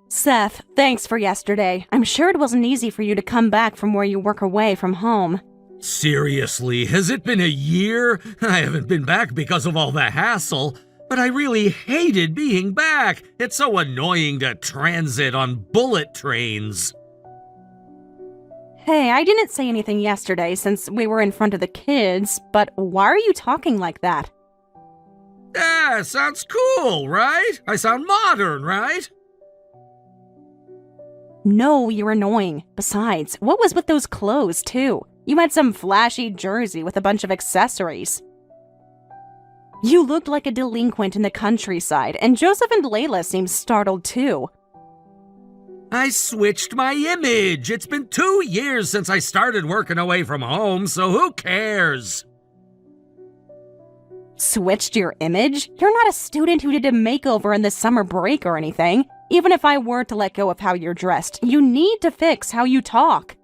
Seth, thanks for yesterday. I'm sure it wasn't easy for you to come back from where you work away from home. Seriously, has it been a year? I haven't been back because of all the hassle, but I really hated being back. It's so annoying to transit on bullet trains. Hey, I didn't say anything yesterday since we were in front of the kids, but why are you talking like that? Yeah, sounds cool, right? I sound modern, right? No, you're annoying. Besides, what was with those clothes, too? You had some flashy jersey with a bunch of accessories. You looked like a delinquent in the countryside, and Joseph and Layla seemed startled, too. I switched my image. It's been 2 years since I started working away from home, so who cares? Switched your image? You're not a student who did a makeover in the summer break or anything. Even if I were to let go of how you're dressed, you need to fix how you talk.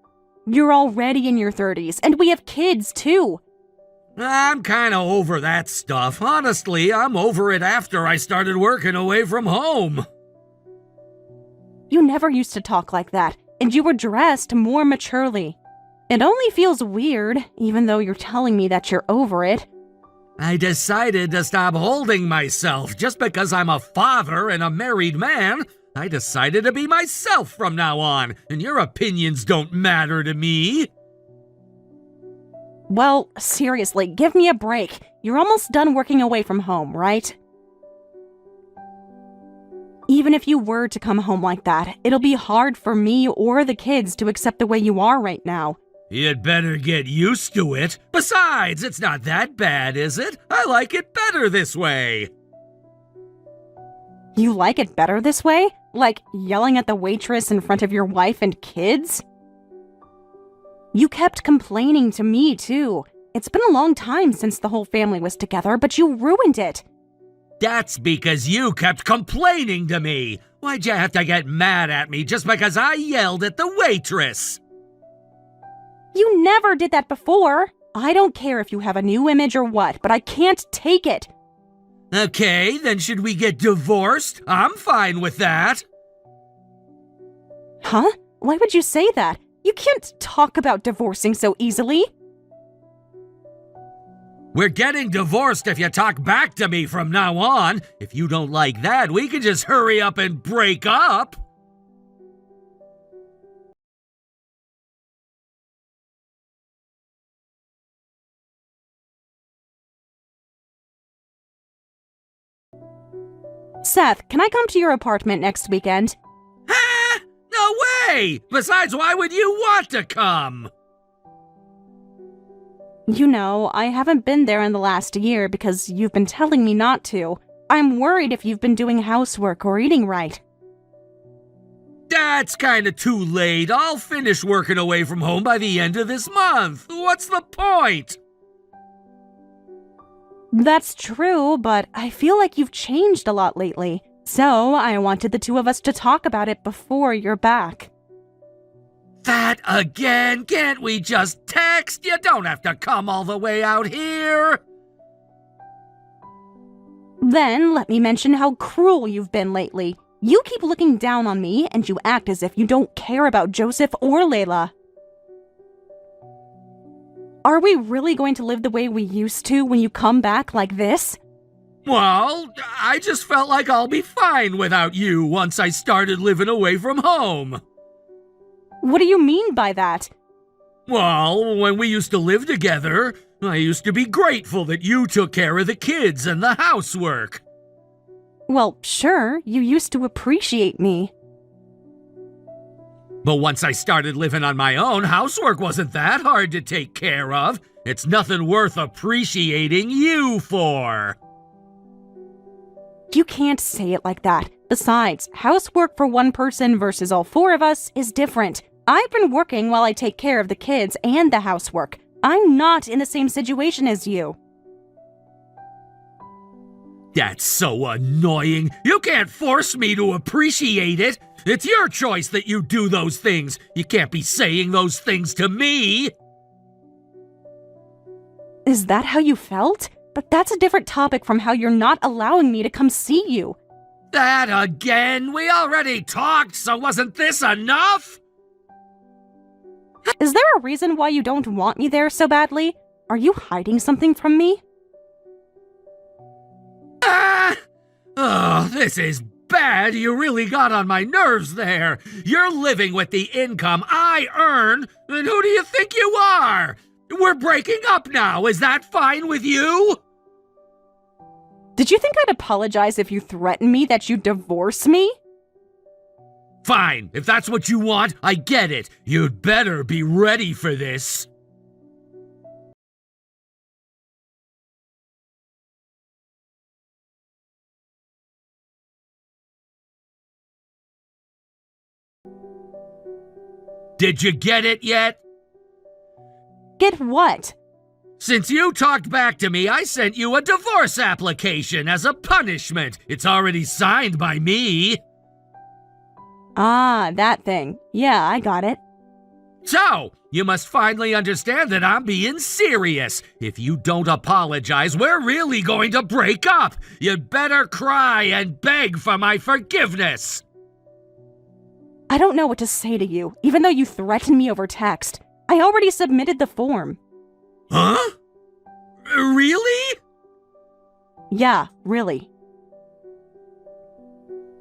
You're already in your 30s, and we have kids, too. I'm kinda over that stuff. Honestly, I'm over it after I started working away from home. You never used to talk like that, and you were dressed more maturely. It only feels weird, even though you're telling me that you're over it. I decided to stop holding myself just because I'm a father and a married man. I decided to be myself from now on, and your opinions don't matter to me. Well, seriously, give me a break. You're almost done working away from home, right? Even if you were to come home like that, it'll be hard for me or the kids to accept the way you are right now. You'd better get used to it. Besides, it's not that bad, is it? I like it better this way. You like it better this way? Like yelling at the waitress in front of your wife and kids? You kept complaining to me, too. It's been a long time since the whole family was together, but you ruined it. That's because you kept complaining to me. Why'd you have to get mad at me just because I yelled at the waitress? You never did that before. I don't care if you have a new image or what, but I can't take it. Okay, then should we get divorced? I'm fine with that. Huh? Why would you say that? You can't talk about divorcing so easily. We're getting divorced if you talk back to me from now on. If you don't like that, we can just hurry up and break up. Seth, can I come to your apartment next weekend? Ha! No way! Besides, why would you want to come? You know, I haven't been there in the last year because you've been telling me not to. I'm worried if you've been doing housework or eating right. That's kinda too late. I'll finish working away from home by the end of this month. What's the point? That's true, but I feel like you've changed a lot lately. So I wanted the two of us to talk about it before you're back. That again? Can't we just text? You don't have to come all the way out here. Then let me mention how cruel you've been lately. You keep looking down on me, and you act as if you don't care about Joseph or Layla. Are we really going to live the way we used to when you come back like this? Well, I just felt like I'll be fine without you once I started living away from home. What do you mean by that? Well, when we used to live together, I used to be grateful that you took care of the kids and the housework. Well, sure, you used to appreciate me. But once I started living on my own, housework wasn't that hard to take care of. It's nothing worth appreciating you for. You can't say it like that. Besides, housework for one person versus all four of us is different. I've been working while I take care of the kids and the housework. I'm not in the same situation as you. That's so annoying. You can't force me to appreciate it. It's your choice that you do those things. You can't be saying those things to me. Is that how you felt? But that's a different topic from how you're not allowing me to come see you. That again? We already talked, so wasn't this enough? Is there a reason why you don't want me there so badly? Are you hiding something from me? Ah! Oh, this is bad. You really got on my nerves there. You're living with the income I earn, and who do you think you are? We're breaking up now. Is that fine with you? Did you think I'd apologize if you threatened me that you'd divorce me? Fine. If that's what you want, I get it. You'd better be ready for this. Did you get it yet? Get what? Since you talked back to me, I sent you a divorce application as a punishment. It's already signed by me. Ah, that thing. Yeah, I got it. So, you must finally understand that I'm being serious. If you don't apologize, we're really going to break up. You'd better cry and beg for my forgiveness. I don't know what to say to you, even though you threatened me over text. I already submitted the form. Huh? Really? Yeah, really.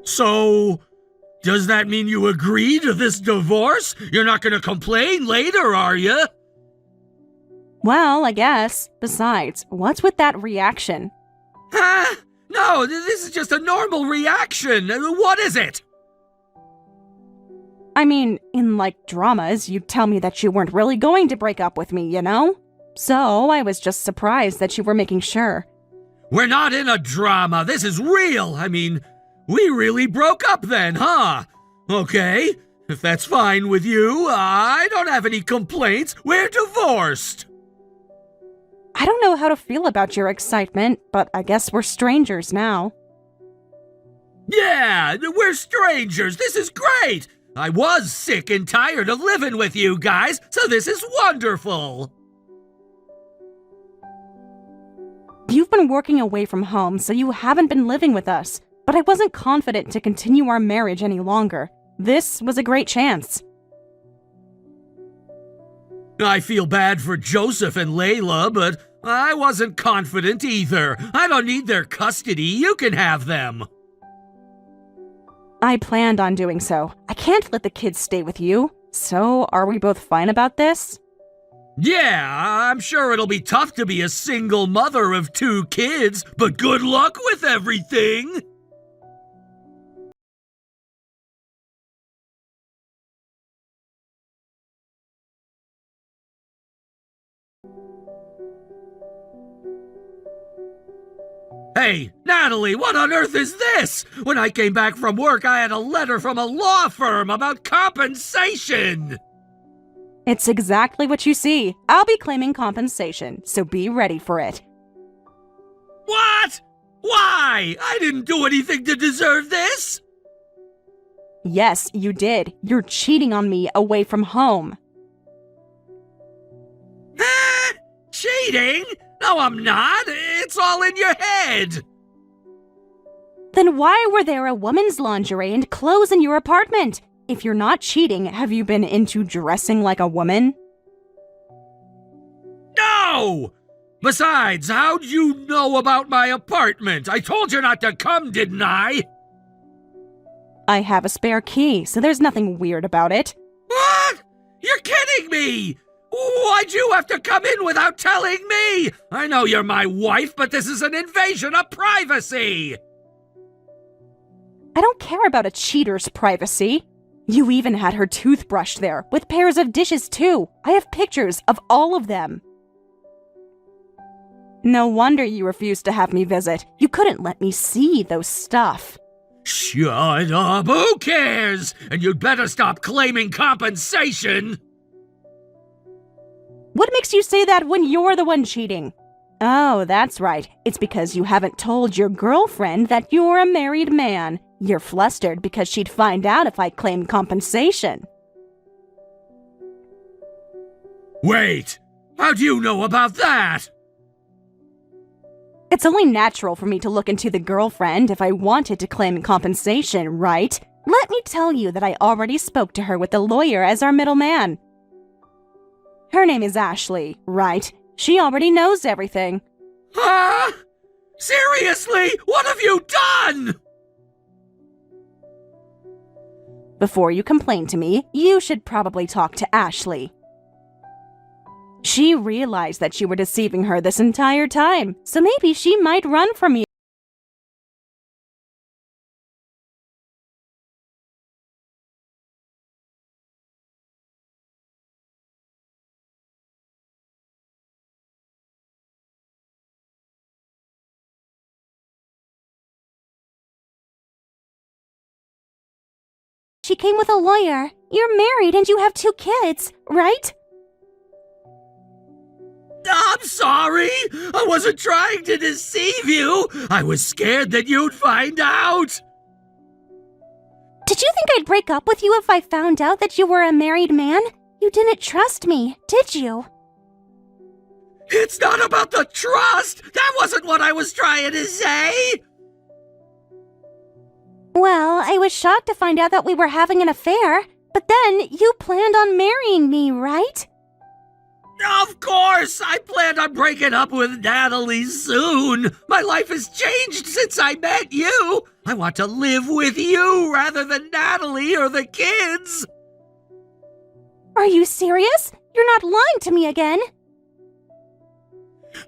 So, does that mean you agree to this divorce? You're not going to complain later, are you? Well, I guess. Besides, what's with that reaction? Huh? No, this is just a normal reaction. What is it? I mean, in dramas, you'd tell me that you weren't really going to break up with me, you know? So, I was just surprised that you were making sure. We're not in a drama. This is real. I mean, we really broke up then, huh? Okay, if that's fine with you, I don't have any complaints. We're divorced. I don't know how to feel about your excitement, but I guess we're strangers now. Yeah, we're strangers. This is great. I was sick and tired of living with you guys, so this is wonderful. You've been working away from home, so you haven't been living with us. But I wasn't confident to continue our marriage any longer. This was a great chance. I feel bad for Joseph and Layla, but I wasn't confident either. I don't need their custody. You can have them. I planned on doing so. I can't let the kids stay with you. So, are we both fine about this? Yeah, I'm sure it'll be tough to be a single mother of 2 kids, but good luck with everything. Hey, Natalie, what on earth is this? When I came back from work, I had a letter from a law firm about compensation. It's exactly what you see. I'll be claiming compensation, so be ready for it. What? Why? I didn't do anything to deserve this. Yes, you did. You're cheating on me away from home. Huh? Cheating? No, I'm not. It's all in your head. Then why were there a woman's lingerie and clothes in your apartment? If you're not cheating, have you been into dressing like a woman? No! Besides, how'd you know about my apartment? I told you not to come, didn't I? I have a spare key, so there's nothing weird about it. What? You're kidding me! Why'd you have to come in without telling me? I know you're my wife, but this is an invasion of privacy! I don't care about a cheater's privacy. You even had her toothbrush there, with pairs of dishes too. I have pictures of all of them. No wonder you refused to have me visit. You couldn't let me see those stuff. Shut up! Who cares? And you'd better stop claiming compensation! What makes you say that when you're the one cheating? Oh, that's right. It's because you haven't told your girlfriend that you're a married man. You're flustered because she'd find out if I claimed compensation. Wait! How do you know about that? It's only natural for me to look into the girlfriend if I wanted to claim compensation, right? Let me tell you that I already spoke to her with the lawyer as our middleman. Her name is Ashley, right? She already knows everything. Huh? Seriously? What have you done? Before you complain to me, you should probably talk to Ashley. She realized that you were deceiving her this entire time, so maybe she might run from you. She came with a lawyer. You're married and you have 2 kids, right? I'm sorry. I wasn't trying to deceive you. I was scared that you'd find out. Did you think I'd break up with you if I found out that you were a married man? You didn't trust me, did you? It's not about the trust. That wasn't what I was trying to say. Well, I was shocked to find out that we were having an affair, but then you planned on marrying me, right? Of course! I planned on breaking up with Natalie soon. My life has changed since I met you. I want to live with you rather than Natalie or the kids. Are you serious? You're not lying to me again.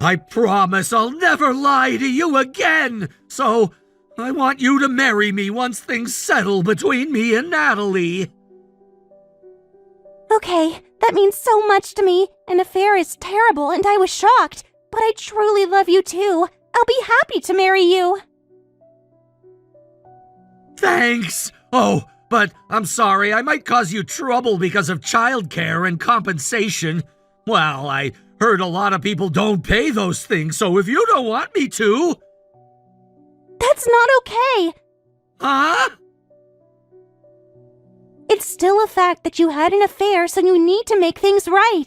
I promise I'll never lie to you again. So, I want you to marry me once things settle between me and Natalie. Okay, that means so much to me. An affair is terrible and I was shocked, but I truly love you too. I'll be happy to marry you. Thanks. Oh, but I'm sorry, I might cause you trouble because of childcare and compensation. Well, I heard a lot of people don't pay those things, so if you don't want me to... That's not okay. Huh? It's still a fact that you had an affair, so you need to make things right.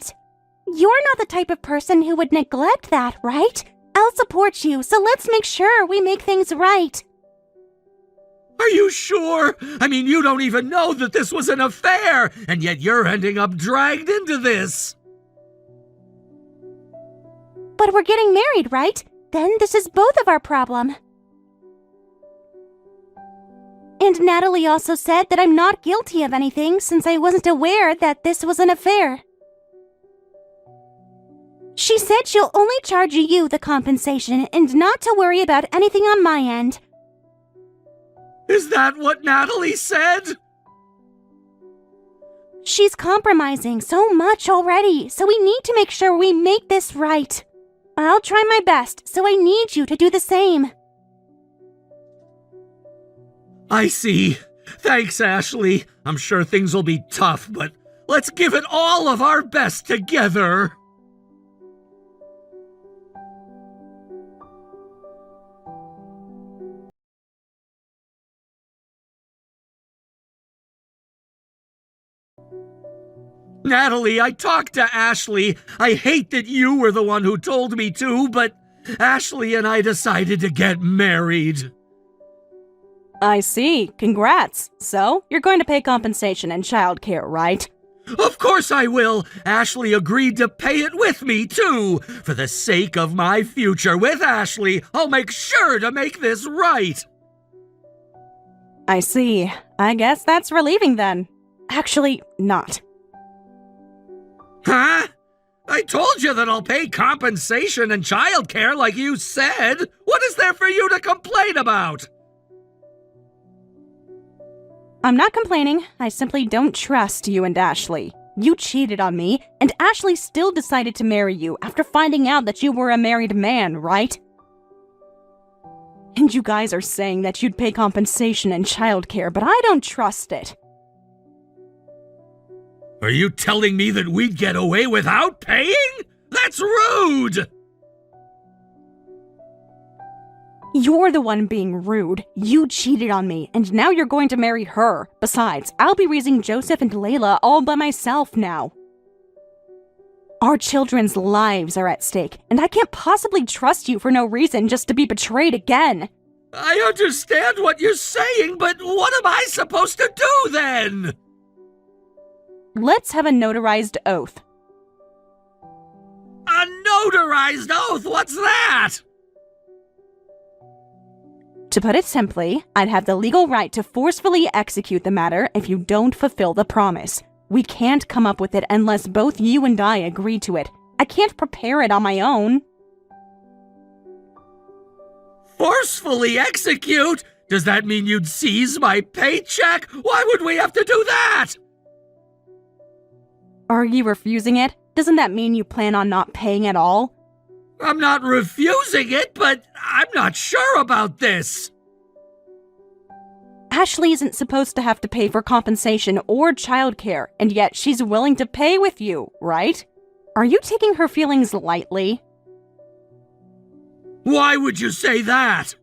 You're not the type of person who would neglect that, right? I'll support you, so let's make sure we make things right. Are you sure? I mean, you don't even know that this was an affair, and yet you're ending up dragged into this. But we're getting married, right? Then this is both of our problem. And Natalie also said that I'm not guilty of anything since I wasn't aware that this was an affair. She said she'll only charge you the compensation and not to worry about anything on my end. Is that what Natalie said? She's compromising so much already, so we need to make sure we make this right. I'll try my best, so I need you to do the same. I see. Thanks, Ashley. I'm sure things will be tough, but let's give it all of our best together. Natalie, I talked to Ashley. I hate that you were the one who told me to, but Ashley and I decided to get married. I see. Congrats. So, you're going to pay compensation and childcare, right? Of course I will. Ashley agreed to pay it with me, too. For the sake of my future with Ashley, I'll make sure to make this right. I see. I guess that's relieving then. Actually, not. Huh? I told you that I'll pay compensation and childcare like you said. What is there for you to complain about? I'm not complaining. I simply don't trust you and Ashley. You cheated on me, and Ashley still decided to marry you after finding out that you were a married man, right? And you guys are saying that you'd pay compensation and childcare, but I don't trust it. Are you telling me that we'd get away without paying? That's rude! You're the one being rude. You cheated on me, and now you're going to marry her. Besides, I'll be raising Joseph and Layla all by myself now. Our children's lives are at stake, and I can't possibly trust you for no reason just to be betrayed again. I understand what you're saying, but what am I supposed to do then? Let's have a notarized oath. A notarized oath? What's that? To put it simply, I'd have the legal right to forcefully execute the matter if you don't fulfill the promise. We can't come up with it unless both you and I agree to it. I can't prepare it on my own. Forcefully execute? Does that mean you'd seize my paycheck? Why would we have to do that? Are you refusing it? Doesn't that mean you plan on not paying at all? I'm not refusing it, but I'm not sure about this. Ashley isn't supposed to have to pay for compensation or childcare, and yet she's willing to pay with you, right? Are you taking her feelings lightly? Why would you say that?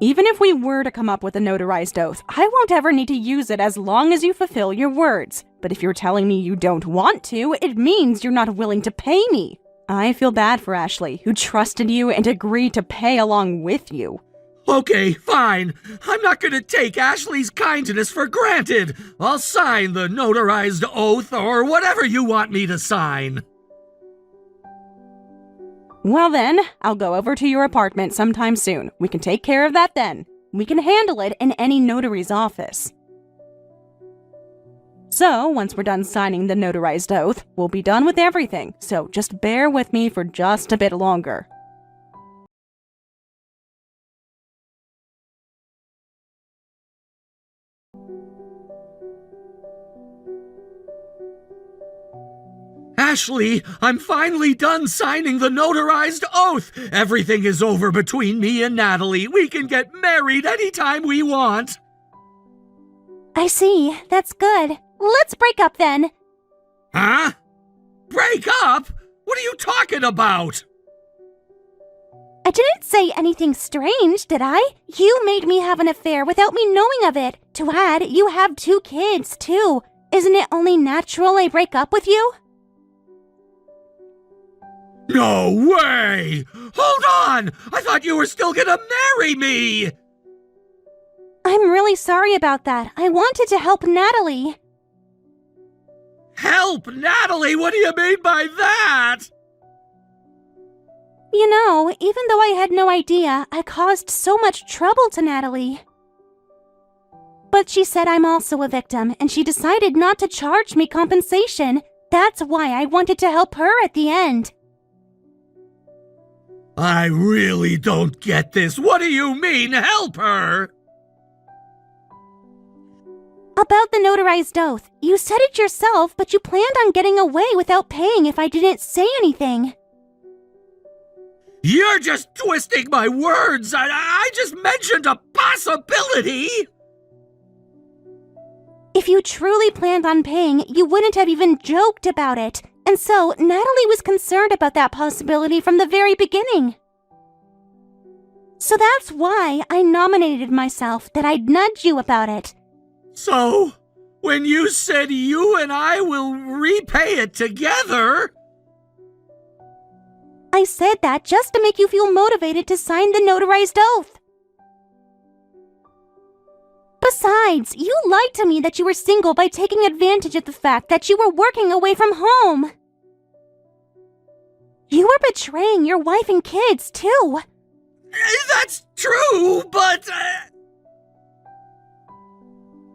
Even if we were to come up with a notarized oath, I won't ever need to use it as long as you fulfill your words. But if you're telling me you don't want to, it means you're not willing to pay me. I feel bad for Ashley, who trusted you and agreed to pay along with you. Okay, fine. I'm not gonna take Ashley's kindness for granted. I'll sign the notarized oath or whatever you want me to sign. Well then, I'll go over to your apartment sometime soon. We can take care of that then. We can handle it in any notary's office. So, once we're done signing the notarized oath, we'll be done with everything, so just bear with me for just a bit longer. Ashley, I'm finally done signing the notarized oath. Everything is over between me and Natalie. We can get married anytime we want. I see. That's good. Let's break up then. Huh? Break up? What are you talking about? I didn't say anything strange, did I? You made me have an affair without me knowing of it. To add, you have 2 kids, too. Isn't it only natural I break up with you? No way! Hold on! I thought you were still gonna marry me! I'm really sorry about that. I wanted to help Natalie. Help, Natalie? What do you mean by that? You know, even though I had no idea, I caused so much trouble to Natalie. But she said I'm also a victim, and she decided not to charge me compensation. That's why I wanted to help her at the end. I really don't get this. What do you mean, help her? About the notarized oath. You said it yourself, but you planned on getting away without paying if I didn't say anything. You're just twisting my words. I just mentioned a possibility. If you truly planned on paying, you wouldn't have even joked about it. And so, Natalie was concerned about that possibility from the very beginning. So that's why I nominated myself, that I'd nudge you about it. So, when you said you and I will repay it together... I said that just to make you feel motivated to sign the notarized oath. Besides, you lied to me that you were single by taking advantage of the fact that you were working away from home. You were betraying your wife and kids, too. That's true, but...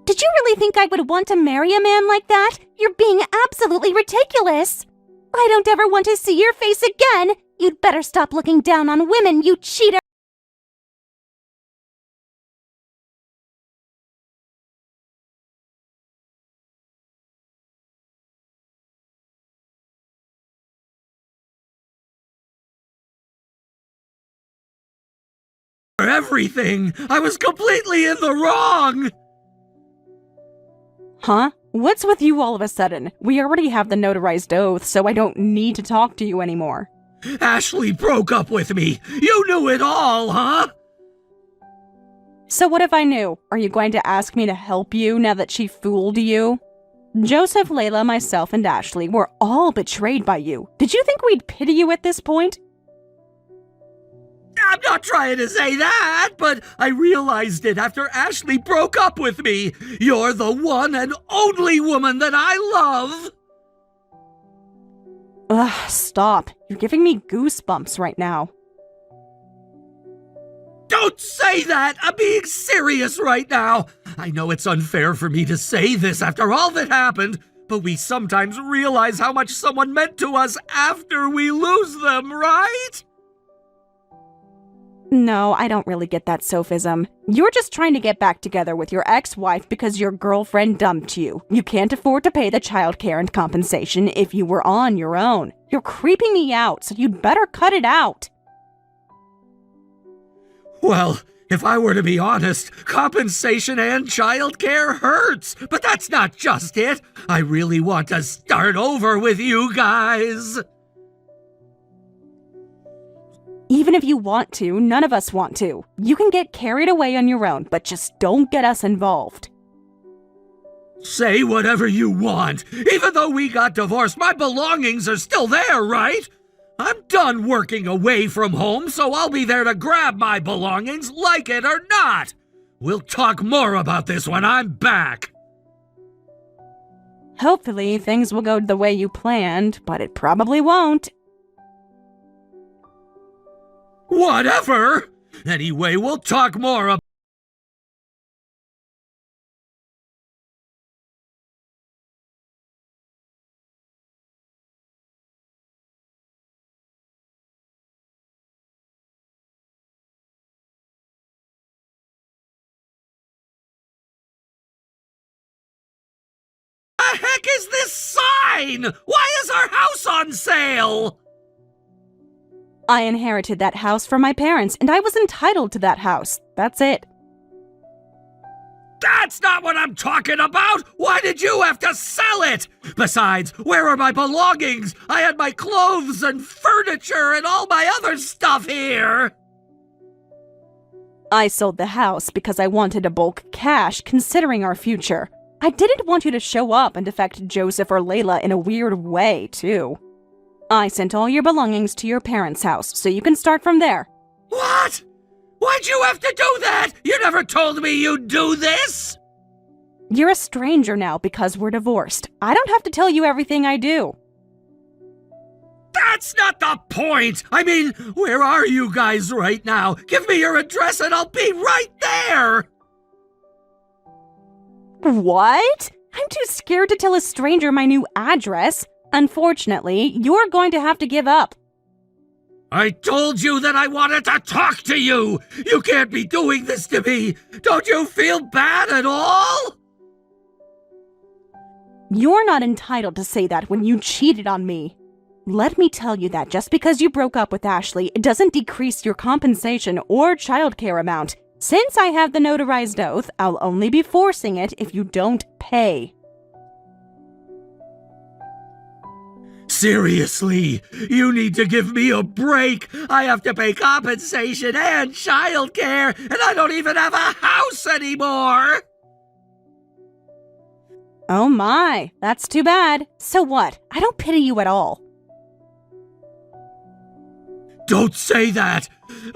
Did you really think I would want to marry a man like that? You're being absolutely ridiculous. I don't ever want to see your face again. You'd better stop looking down on women, you cheater. Everything! I was completely in the wrong! Huh? What's with you all of a sudden? We already have the notarized oath, so I don't need to talk to you anymore. Ashley broke up with me. You knew it all, huh? So what if I knew? Are you going to ask me to help you now that she fooled you? Joseph, Layla, myself, and Ashley were all betrayed by you. Did you think we'd pity you at this point? I'm not trying to say that, but I realized it after Ashley broke up with me. You're the one and only woman that I love. Ugh, stop. You're giving me goosebumps right now. Don't say that! I'm being serious right now. I know it's unfair for me to say this after all that happened, but we sometimes realize how much someone meant to us after we lose them, right? No, I don't really get that sophism. You're just trying to get back together with your ex-wife because your girlfriend dumped you. You can't afford to pay the childcare and compensation if you were on your own. You're creeping me out, so you'd better cut it out. Well, if I were to be honest, compensation and childcare hurts, but that's not just it. I really want to start over with you guys. Even if you want to, none of us want to. You can get carried away on your own, but just don't get us involved. Say whatever you want. Even though we got divorced, my belongings are still there, right? I'm done working away from home, so I'll be there to grab my belongings, like it or not. We'll talk more about this when I'm back. Hopefully, things will go the way you planned, but it probably won't. Whatever! Anyway, we'll talk more about What the heck is this sign? Why is our house on sale? I inherited that house from my parents, and I was entitled to that house. That's it. That's not what I'm talking about! Why did you have to sell it? Besides, where are my belongings? I had my clothes and furniture and all my other stuff here! I sold the house because I wanted a bulk cash considering our future. I didn't want you to show up and affect Joseph or Layla in a weird way, too. I sent all your belongings to your parents' house, so you can start from there. What? Why'd you have to do that? You never told me you'd do this! You're a stranger now because we're divorced. I don't have to tell you everything I do. That's not the point! I mean, where are you guys right now? Give me your address and I'll be right there! What? I'm too scared to tell a stranger my new address. Unfortunately, you're going to have to give up. I told you that I wanted to talk to you! You can't be doing this to me! Don't you feel bad at all? You're not entitled to say that when you cheated on me. Let me tell you that just because you broke up with Ashley, it doesn't decrease your compensation or childcare amount. Since I have the notarized oath, I'll only be forcing it if you don't pay. Seriously, you need to give me a break. I have to pay compensation and childcare, and I don't even have a house anymore. Oh my, that's too bad. So what? I don't pity you at all. Don't say that!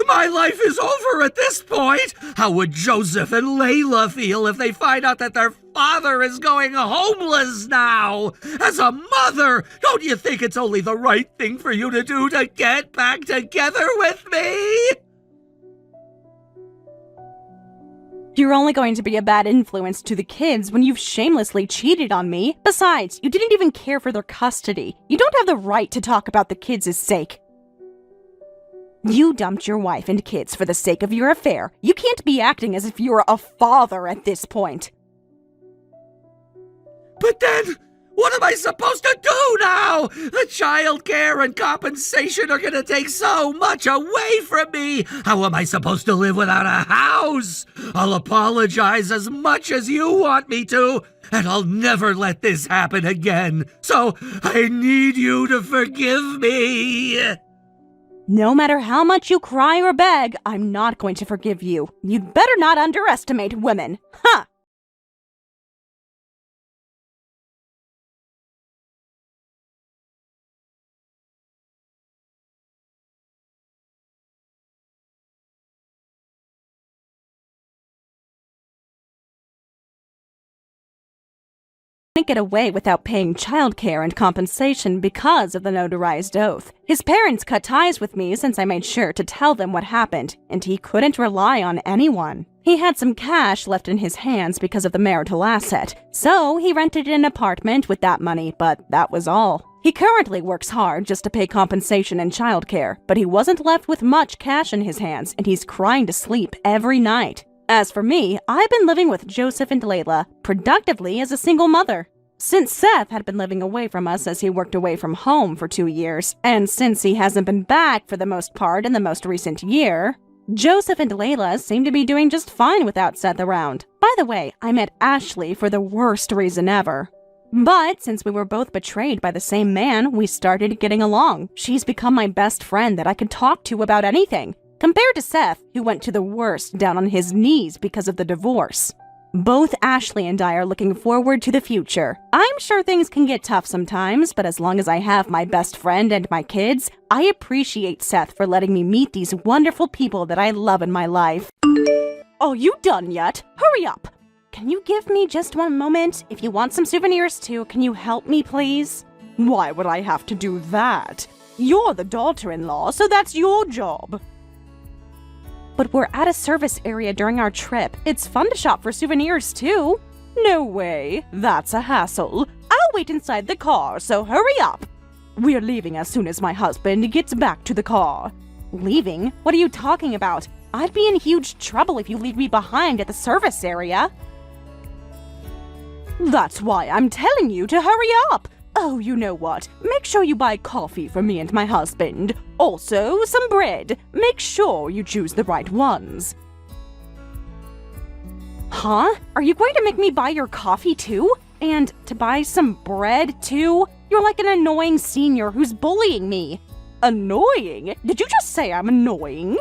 My life is over at this point! How would Joseph and Layla feel if they find out that their father is going homeless now? As a mother, don't you think it's only the right thing for you to do to get back together with me? You're only going to be a bad influence to the kids when you've shamelessly cheated on me. Besides, you didn't even care for their custody. You don't have the right to talk about the kids' sake. You dumped your wife and kids for the sake of your affair. You can't be acting as if you're a father at this point. But then, what am I supposed to do now? The child care and compensation are gonna take so much away from me. How am I supposed to live without a house? I'll apologize as much as you want me to, and I'll never let this happen again. So, I need you to forgive me. No matter how much you cry or beg, I'm not going to forgive you. You'd better not underestimate women. Huh! couldn't get away without paying childcare and compensation because of the notarized oath. His parents cut ties with me since I made sure to tell them what happened, and he couldn't rely on anyone. He had some cash left in his hands because of the marital asset, so he rented an apartment with that money, but that was all. He currently works hard just to pay compensation and childcare, but he wasn't left with much cash in his hands, and he's crying to sleep every night. As for me, I've been living with Joseph and Layla, productively as a single mother. Since Seth had been living away from us as he worked away from home for 2 years, and since he hasn't been back for the most part in the most recent year, Joseph and Layla seem to be doing just fine without Seth around. By the way, I met Ashley for the worst reason ever. But since we were both betrayed by the same man, we started getting along. She's become my best friend that I could talk to about anything, compared to Seth, who went to the worst down on his knees because of the divorce. Both Ashley and I are looking forward to the future. I'm sure things can get tough sometimes, but as long as I have my best friend and my kids, I appreciate Seth for letting me meet these wonderful people that I love in my life. Are you done yet? Hurry up! Can you give me just one moment? If you want some souvenirs too, can you help me, please? Why would I have to do that? You're the daughter-in-law, so that's your job. But we're at a service area during our trip. It's fun to shop for souvenirs, too. No way. That's a hassle. I'll wait inside the car, so hurry up. We're leaving as soon as my husband gets back to the car. Leaving? What are you talking about? I'd be in huge trouble if you leave me behind at the service area. That's why I'm telling you to hurry up. Oh, you know what? Make sure you buy coffee for me and my husband. Also, some bread. Make sure you choose the right ones. Huh? Are you going to make me buy your coffee too? And to buy some bread too? You're like an annoying senior who's bullying me. Annoying? Did you just say I'm annoying?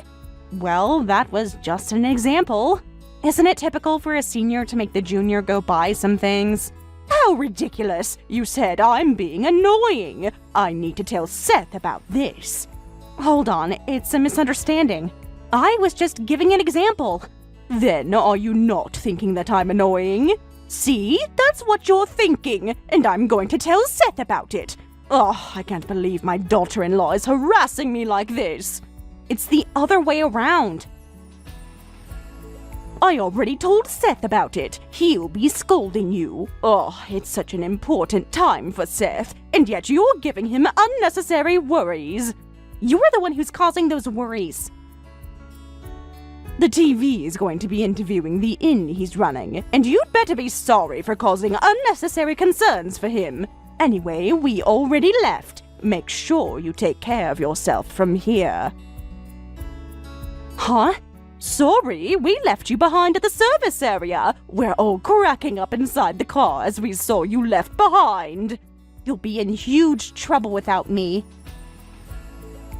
Well, that was just an example. Isn't it typical for a senior to make the junior go buy some things? How ridiculous! You said I'm being annoying. I need to tell Seth about this. Hold on, it's a misunderstanding. I was just giving an example. Then are you not thinking that I'm annoying? See? That's what you're thinking, and I'm going to tell Seth about it. Oh, I can't believe my daughter-in-law is harassing me like this. It's the other way around. I already told Seth about it. He'll be scolding you. Oh, it's such an important time for Seth, and yet you're giving him unnecessary worries. You're the one who's causing those worries. The TV is going to be interviewing the inn he's running, and you'd better be sorry for causing unnecessary concerns for him. Anyway, we already left. Make sure you take care of yourself from here. Huh? Sorry, we left you behind at the service area. We're all cracking up inside the car as we saw you left behind. You'll be in huge trouble without me.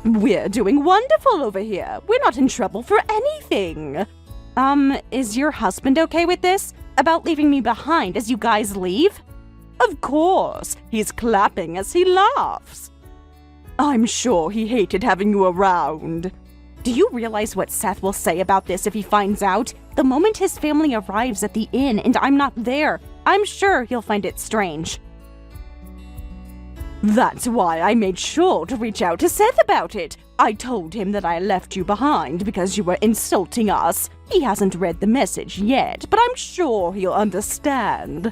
We're doing wonderful over here. We're not in trouble for anything. Is your husband okay with this? About leaving me behind as you guys leave? Of course. He's clapping as he laughs. I'm sure he hated having you around. Do you realize what Seth will say about this if he finds out? The moment his family arrives at the inn and I'm not there, I'm sure he'll find it strange. That's why I made sure to reach out to Seth about it. I told him that I left you behind because you were insulting us. He hasn't read the message yet, but I'm sure he'll understand.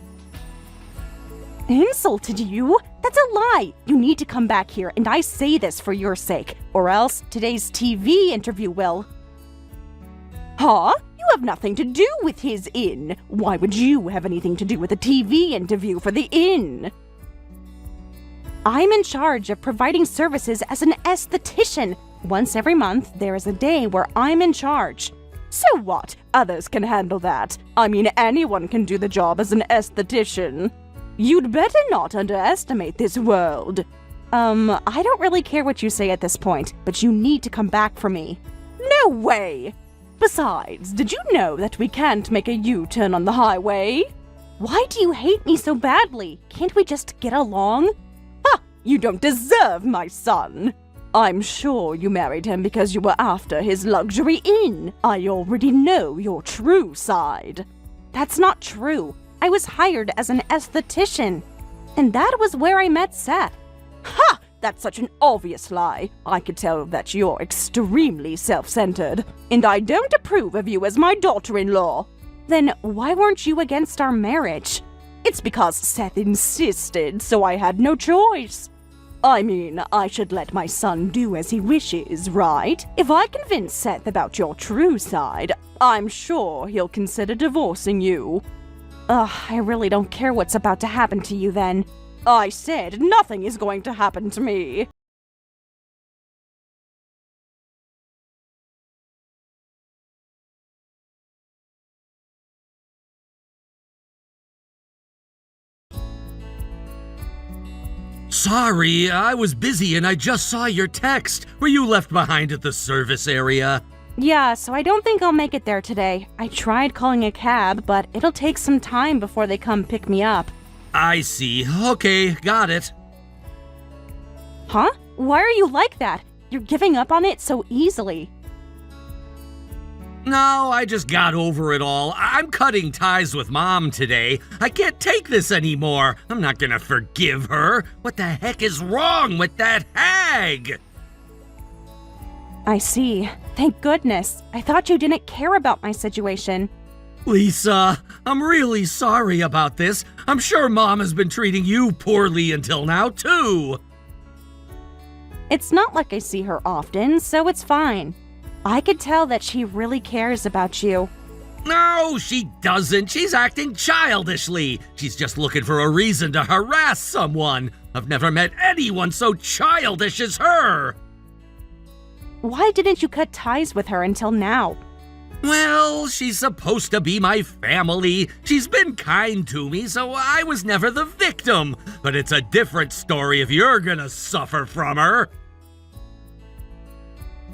Insulted you? That's a lie! You need to come back here, and I say this for your sake, or else today's TV interview will. Huh? You have nothing to do with his inn. Why would you have anything to do with a TV interview for the inn? I'm in charge of providing services as an esthetician. Once every month, there is a day where I'm in charge. So what? Others can handle that. I mean, anyone can do the job as an esthetician. You'd better not underestimate this world. I don't really care what you say at this point, but you need to come back for me. No way! Besides, did you know that we can't make a U-turn on the highway? Why do you hate me so badly? Can't we just get along? Ha! You don't deserve my son! I'm sure you married him because you were after his luxury inn. I already know your true side. That's not true. I was hired as an esthetician. And that was where I met Seth. Ha! That's such an obvious lie. I could tell that you're extremely self-centered, and I don't approve of you as my daughter-in-law. Then why weren't you against our marriage? It's because Seth insisted, so I had no choice. I mean, I should let my son do as he wishes, right? If I convince Seth about your true side, I'm sure he'll consider divorcing you. Ugh, I really don't care what's about to happen to you then. I said nothing is going to happen to me. Sorry, I was busy and I just saw your text. Were you left behind at the service area? Yeah, so I don't think I'll make it there today. I tried calling a cab, but it'll take some time before they come pick me up. I see. Okay, got it. Huh? Why are you like that? You're giving up on it so easily. No, I just got over it all. I'm cutting ties with Mom today. I can't take this anymore. I'm not gonna forgive her. What the heck is wrong with that hag? I see. Thank goodness. I thought you didn't care about my situation. Lisa, I'm really sorry about this. I'm sure Mom has been treating you poorly until now, too. It's not like I see her often, so it's fine. I could tell that she really cares about you. No, she doesn't. She's acting childishly. She's just looking for a reason to harass someone. I've never met anyone so childish as her. Why didn't you cut ties with her until now? Well, she's supposed to be my family. She's been kind to me, so I was never the victim. But it's a different story if you're gonna suffer from her.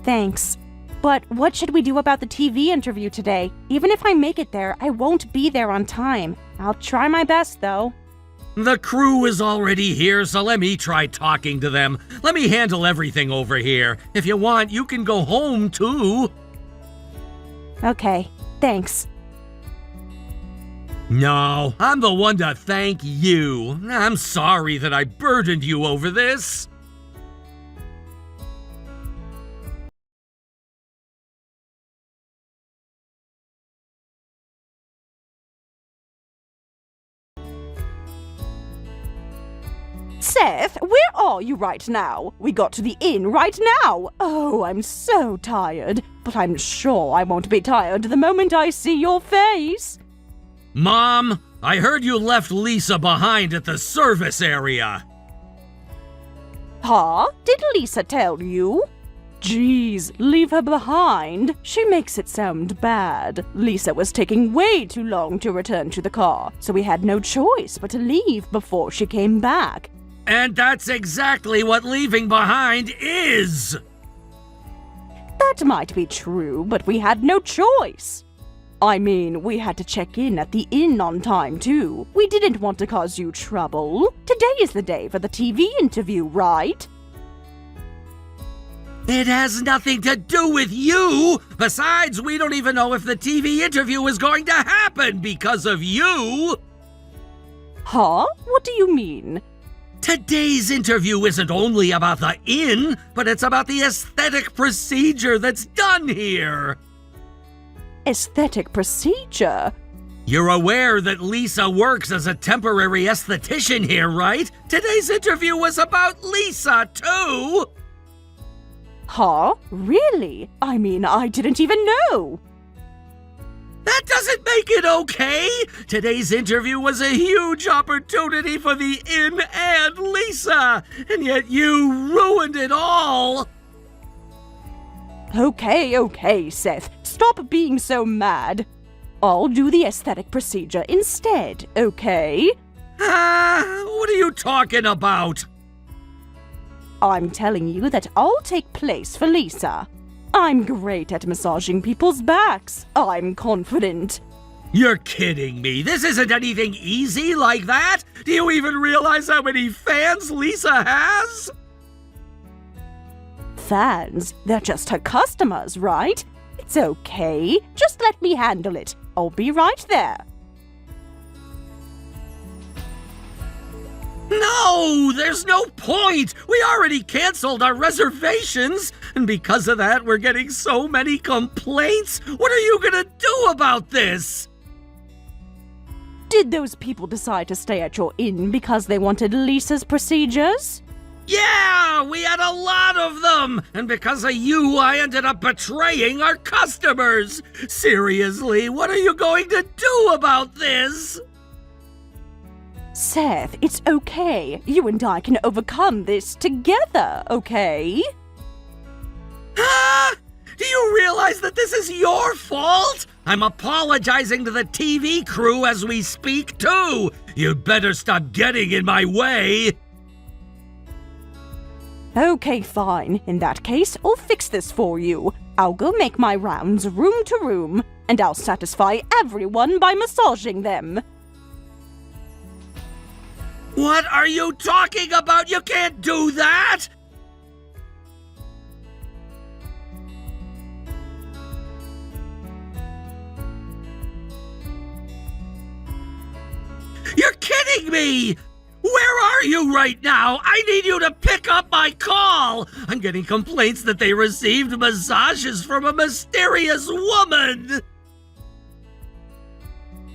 Thanks. But what should we do about the TV interview today? Even if I make it there, I won't be there on time. I'll try my best, though. The crew is already here, so let me try talking to them. Let me handle everything over here. If you want, you can go home, too. Okay, thanks. No, I'm the one to thank you. I'm sorry that I burdened you over this. Seth, where are you right now? We got to the inn right now. Oh, I'm so tired. But I'm sure I won't be tired the moment I see your face. Mom, I heard you left Lisa behind at the service area. Huh? Did Lisa tell you? Jeez, leave her behind. She makes it sound bad. Lisa was taking way too long to return to the car, so we had no choice but to leave before she came back. And that's exactly what leaving behind is! That might be true, but we had no choice. I mean, we had to check in at the inn on time, too. We didn't want to cause you trouble. Today is the day for the TV interview, right? It has nothing to do with you! Besides, we don't even know if the TV interview is going to happen because of you! Huh? What do you mean? Today's interview isn't only about the inn, but it's about the aesthetic procedure that's done here. Aesthetic procedure? You're aware that Lisa works as a temporary esthetician here, right? Today's interview was about Lisa, too! Huh? Really? I mean, I didn't even know. That doesn't make it okay! Today's interview was a huge opportunity for the inn and Lisa, and yet you ruined it all! Okay, Seth. Stop being so mad. I'll do the aesthetic procedure instead, okay? What are you talking about? I'm telling you that I'll take place for Lisa. I'm great at massaging people's backs. I'm confident. You're kidding me. This isn't anything easy like that. Do you even realize how many fans Lisa has? Fans? They're just her customers, right? It's okay. Just let me handle it. I'll be right there. No, there's no point. We already canceled our reservations, and because of that, we're getting so many complaints. What are you gonna do about this? Did those people decide to stay at your inn because they wanted Lisa's procedures? Yeah, we had a lot of them, and because of you, I ended up betraying our customers. Seriously, what are you going to do about this? Seth, it's okay. You and I can overcome this together, okay? Huh? Do you realize that this is your fault? I'm apologizing to the TV crew as we speak, too. You'd better stop getting in my way. Okay, fine. In that case, I'll fix this for you. I'll go make my rounds room to room, and I'll satisfy everyone by massaging them. What are you talking about? You can't do that! You're kidding me! Where are you right now? I need you to pick up my call! I'm getting complaints that they received massages from a mysterious woman!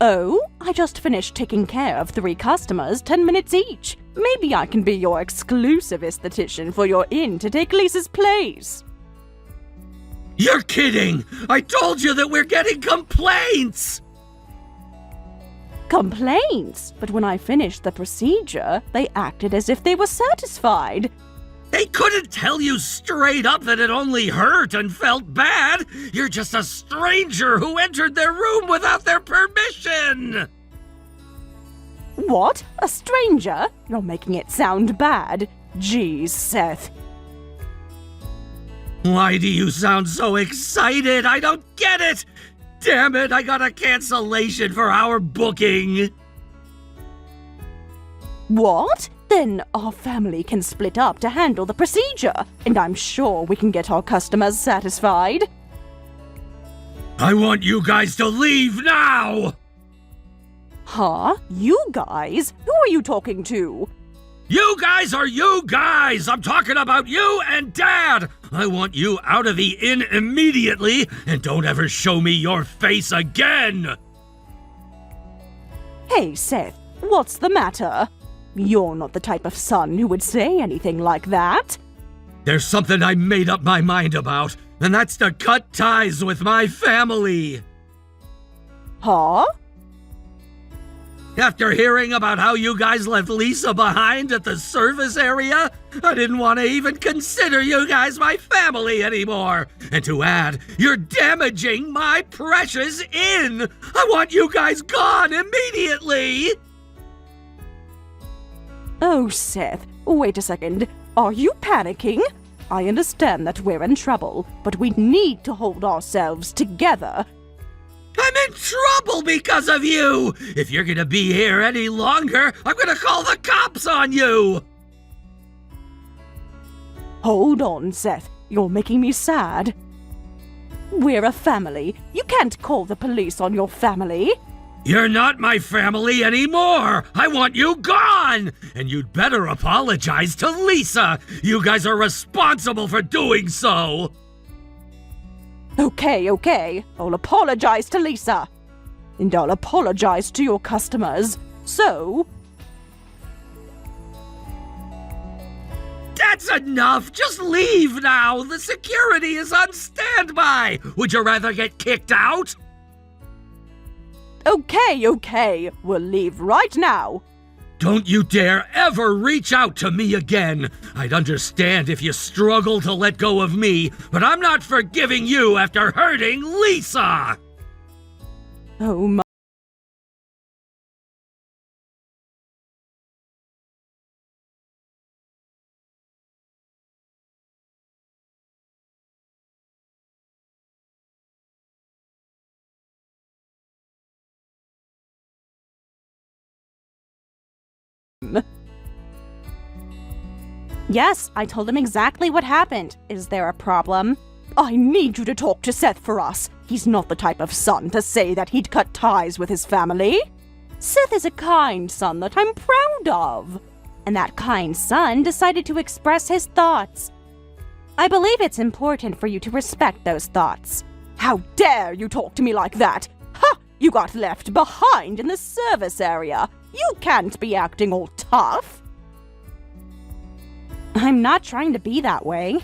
Oh, I just finished taking care of 3 customers, 10 minutes each. Maybe I can be your exclusive esthetician for your inn to take Lisa's place. You're kidding! I told you that we're getting complaints! Complaints? But when I finished the procedure, they acted as if they were satisfied. They couldn't tell you straight up that it only hurt and felt bad. You're just a stranger who entered their room without their permission. What? A stranger? You're making it sound bad. Geez, Seth. Why do you sound so excited? I don't get it. Damn it, I got a cancellation for our booking. What? Then our family can split up to handle the procedure, and I'm sure we can get our customers satisfied. I want you guys to leave now! Huh? You guys? Who are you talking to? You guys are you guys! I'm talking about you and Dad! I want you out of the inn immediately, and don't ever show me your face again! Hey, Seth, what's the matter? You're not the type of son who would say anything like that. There's something I made up my mind about, and that's to cut ties with my family! Huh? After hearing about how you guys left Lisa behind at the service area, I didn't want to even consider you guys my family anymore. And to add, you're damaging my precious inn. I want you guys gone immediately. Oh, Seth, wait a second. Are you panicking? I understand that we're in trouble, but we need to hold ourselves together. I'm in trouble because of you! If you're gonna be here any longer, I'm gonna call the cops on you! Hold on, Seth. You're making me sad. We're a family. You can't call the police on your family. You're not my family anymore! I want you gone! And you'd better apologize to Lisa! You guys are responsible for doing so! Okay. I'll apologize to Lisa. And I'll apologize to your customers. So... That's enough! Just leave now! The security is on standby! Would you rather get kicked out? Okay. We'll leave right now. Don't you dare ever reach out to me again! I'd understand if you struggle to let go of me, but I'm not forgiving you after hurting Lisa! Oh my... Yes, I told him exactly what happened. Is there a problem? I need you to talk to Seth for us. He's not the type of son to say that he'd cut ties with his family. Seth is a kind son that I'm proud of. and that kind son decided to express his thoughts. I believe it's important for you to respect those thoughts. How dare you talk to me like that? Ha! You got left behind in the service area. You can't be acting all tough. I'm not trying to be that way.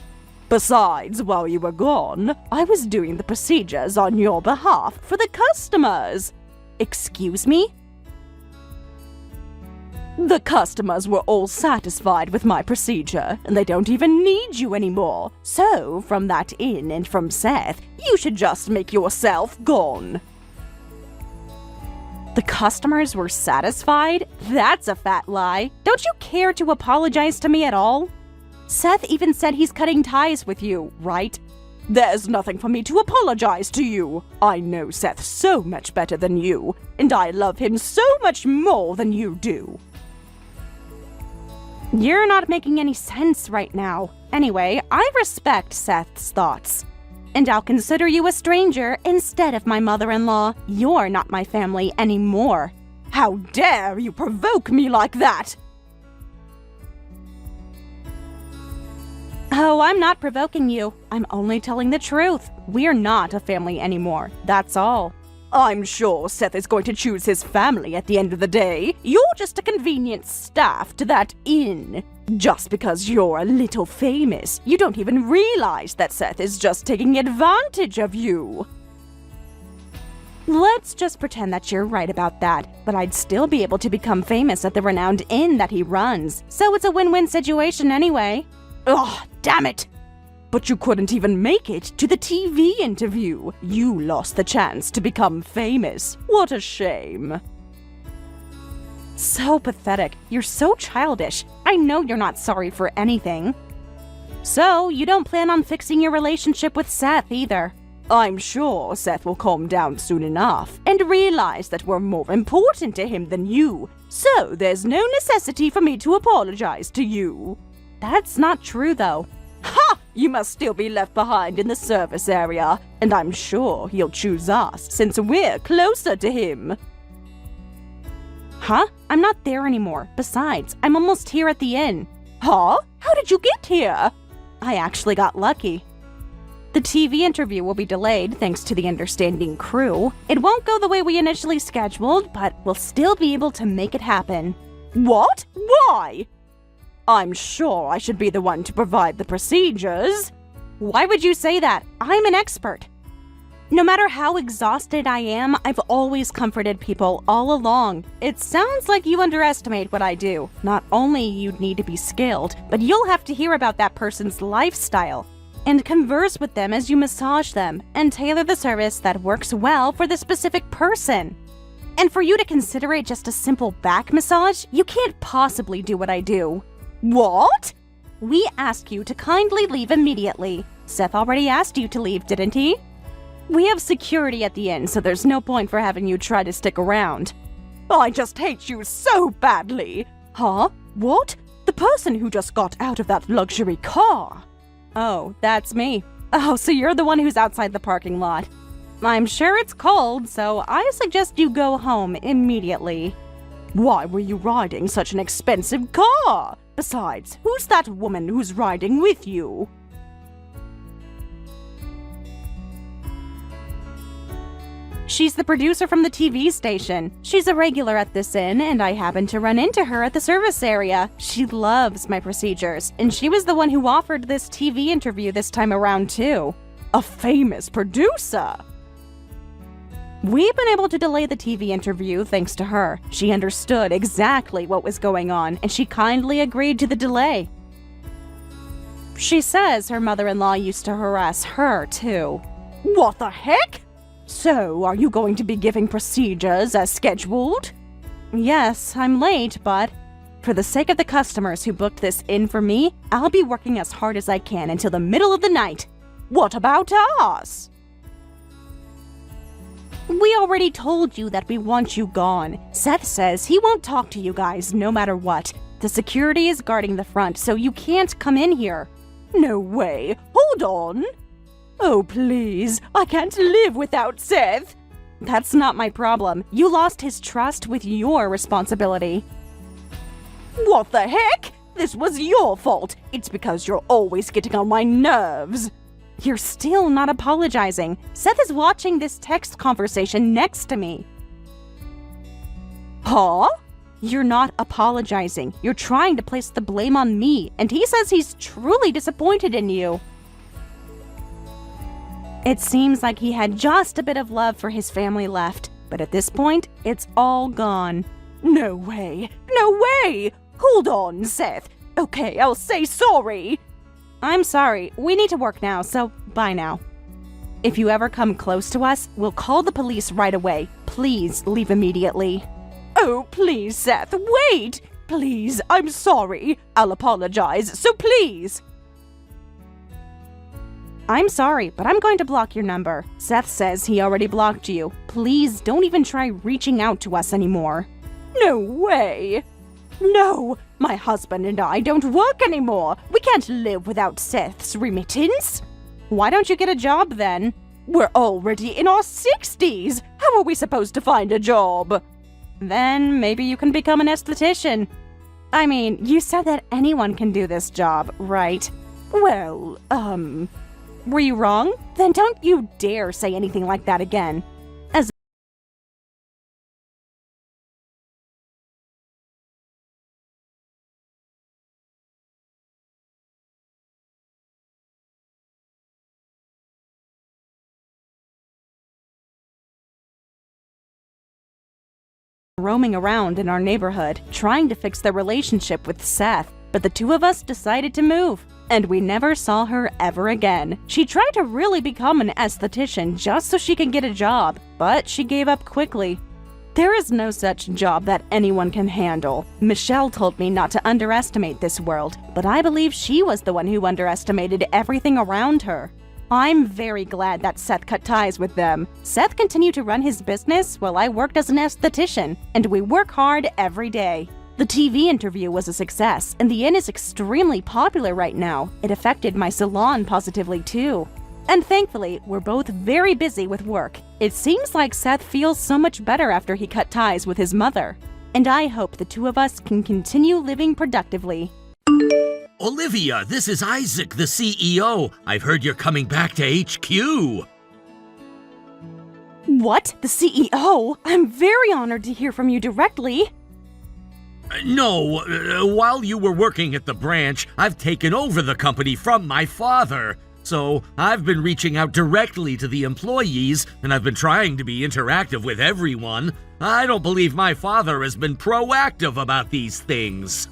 Besides, while you were gone, I was doing the procedures on your behalf for the customers. Excuse me? The customers were all satisfied with my procedure, and they don't even need you anymore. So, from that inn and from Seth, you should just make yourself gone. The customers were satisfied? That's a fat lie. Don't you care to apologize to me at all? Seth even said he's cutting ties with you, right? There's nothing for me to apologize to you. I know Seth so much better than you, and I love him so much more than you do. You're not making any sense right now. Anyway, I respect Seth's thoughts. And I'll consider you a stranger instead of my mother-in-law. You're not my family anymore. How dare you provoke me like that? Oh, I'm not provoking you. I'm only telling the truth. We're not a family anymore. That's all. I'm sure Seth is going to choose his family at the end of the day. You're just a convenient staff to that inn. Just because you're a little famous, you don't even realize that Seth is just taking advantage of you. Let's just pretend that you're right about that, but I'd still be able to become famous at the renowned inn that he runs. So it's a win-win situation anyway. Ugh, damn it! But you couldn't even make it to the TV interview. You lost the chance to become famous. What a shame. So pathetic. You're so childish. I know you're not sorry for anything. So, you don't plan on fixing your relationship with Seth either. I'm sure Seth will calm down soon enough and realize that we're more important to him than you. So, there's no necessity for me to apologize to you. That's not true, though. Ha! You must still be left behind in the service area, and I'm sure he'll choose us since we're closer to him. Huh? I'm not there anymore. Besides, I'm almost here at the inn. Huh? How did you get here? I actually got lucky. The TV interview will be delayed thanks to the understanding crew. It won't go the way we initially scheduled, but we'll still be able to make it happen. What? Why? I'm sure I should be the one to provide the procedures. Why would you say that? I'm an expert. No matter how exhausted I am, I've always comforted people all along. It sounds like you underestimate what I do. Not only you'd need to be skilled, but you'll have to hear about that person's lifestyle and converse with them as you massage them and tailor the service that works well for the specific person. And for you to consider it just a simple back massage, you can't possibly do what I do. What? We ask you to kindly leave immediately. Seth already asked you to leave, didn't he? We have security at the inn, so there's no point for having you try to stick around. I just hate you so badly. Huh? What? The person who just got out of that luxury car. Oh, that's me. Oh, so you're the one who's outside the parking lot. I'm sure it's cold, so I suggest you go home immediately. Why were you riding such an expensive car? Besides, who's that woman who's riding with you? She's the producer from the TV station. She's a regular at this inn, and I happened to run into her at the service area. She loves my procedures, and she was the one who offered this TV interview this time around, too. A famous producer! We've been able to delay the TV interview thanks to her. She understood exactly what was going on, and she kindly agreed to the delay. She says her mother-in-law used to harass her, too. What the heck? So, are you going to be giving procedures as scheduled? Yes, I'm late, but for the sake of the customers who booked this in for me, I'll be working as hard as I can until the middle of the night. What about us? We already told you that we want you gone. Seth says he won't talk to you guys no matter what. The security is guarding the front, so you can't come in here. No way. Hold on. Oh, please. I can't live without Seth. That's not my problem. You lost his trust with your responsibility. What the heck? This was your fault. It's because you're always getting on my nerves. You're still not apologizing. Seth is watching this text conversation next to me. Huh? You're not apologizing. You're trying to place the blame on me, and he says he's truly disappointed in you. It seems like he had just a bit of love for his family left, but at this point, it's all gone. No way! No way! Hold on, Seth. Okay, I'll say sorry. I'm sorry. We need to work now, so bye now. If you ever come close to us, we'll call the police right away. Please leave immediately. Oh, please, Seth, wait! Please, I'm sorry. I'll apologize, so please. I'm sorry, but I'm going to block your number. Seth says he already blocked you. Please don't even try reaching out to us anymore. No way! No, my husband and I don't work anymore. We can't live without Seth's remittance. Why don't you get a job then? We're already in our 60s. How are we supposed to find a job? Then maybe you can become an esthetician. I mean, you said that anyone can do this job, right? Well, were you wrong? Then don't you dare say anything like that again. Roaming around in our neighborhood, trying to fix their relationship with Seth, but the two of us decided to move, and we never saw her ever again. She tried to really become an esthetician just so she could get a job, but she gave up quickly. There is no such job that anyone can handle. Michelle told me not to underestimate this world, but I believe she was the one who underestimated everything around her. I'm very glad that Seth cut ties with them. Seth continued to run his business while I worked as an esthetician, and we work hard every day. The TV interview was a success, and the inn is extremely popular right now. It affected my salon positively too. And thankfully, we're both very busy with work. It seems like Seth feels so much better after he cut ties with his mother. And I hope the two of us can continue living productively. Olivia, this is Isaac, the CEO. I've heard you're coming back to HQ. What? The CEO? I'm very honored to hear from you directly. No, while you were working at the branch, I've taken over the company from my father. So I've been reaching out directly to the employees, and I've been trying to be interactive with everyone. I don't believe my father has been proactive about these things.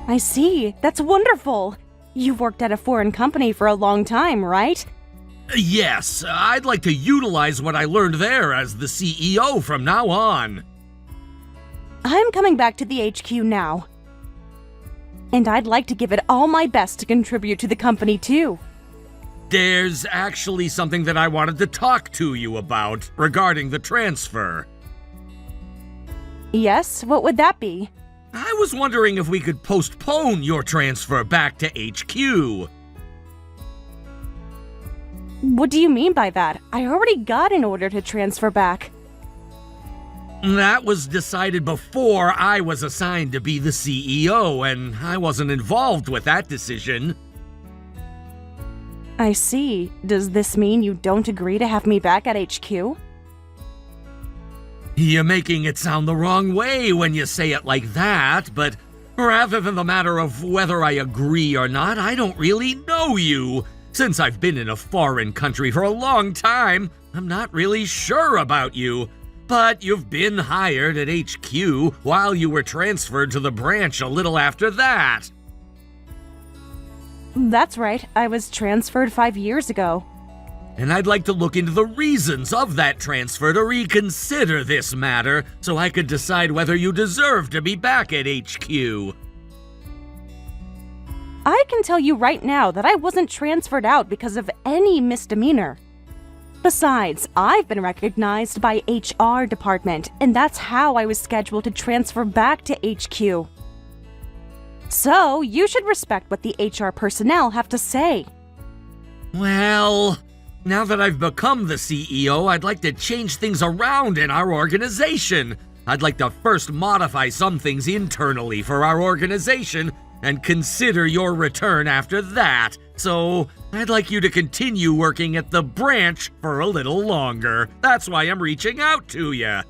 I see. That's wonderful. You've worked at a foreign company for a long time, right? Yes, I'd like to utilize what I learned there as the CEO from now on. I'm coming back to the HQ now. And I'd like to give it all my best to contribute to the company too. There's actually something that I wanted to talk to you about regarding the transfer. Yes, what would that be? I was wondering if we could postpone your transfer back to HQ. What do you mean by that? I already got an order to transfer back. That was decided before I was assigned to be the CEO, and I wasn't involved with that decision. I see. Does this mean you don't agree to have me back at HQ? You're making it sound the wrong way when you say it like that, but rather than the matter of whether I agree or not, I don't really know you. Since I've been in a foreign country for a long time, I'm not really sure about you. But you've been hired at HQ while you were transferred to the branch a little after that. That's right. I was transferred 5 years ago. And I'd like to look into the reasons of that transfer to reconsider this matter so I could decide whether you deserve to be back at HQ. I can tell you right now that I wasn't transferred out because of any misdemeanor. Besides, I've been recognized by HR department, and that's how I was scheduled to transfer back to HQ. So, you should respect what the HR personnel have to say. Well, now that I've become the CEO, I'd like to change things around in our organization. I'd like to first modify some things internally for our organization and consider your return after that. So, I'd like you to continue working at the branch for a little longer. That's why I'm reaching out to you.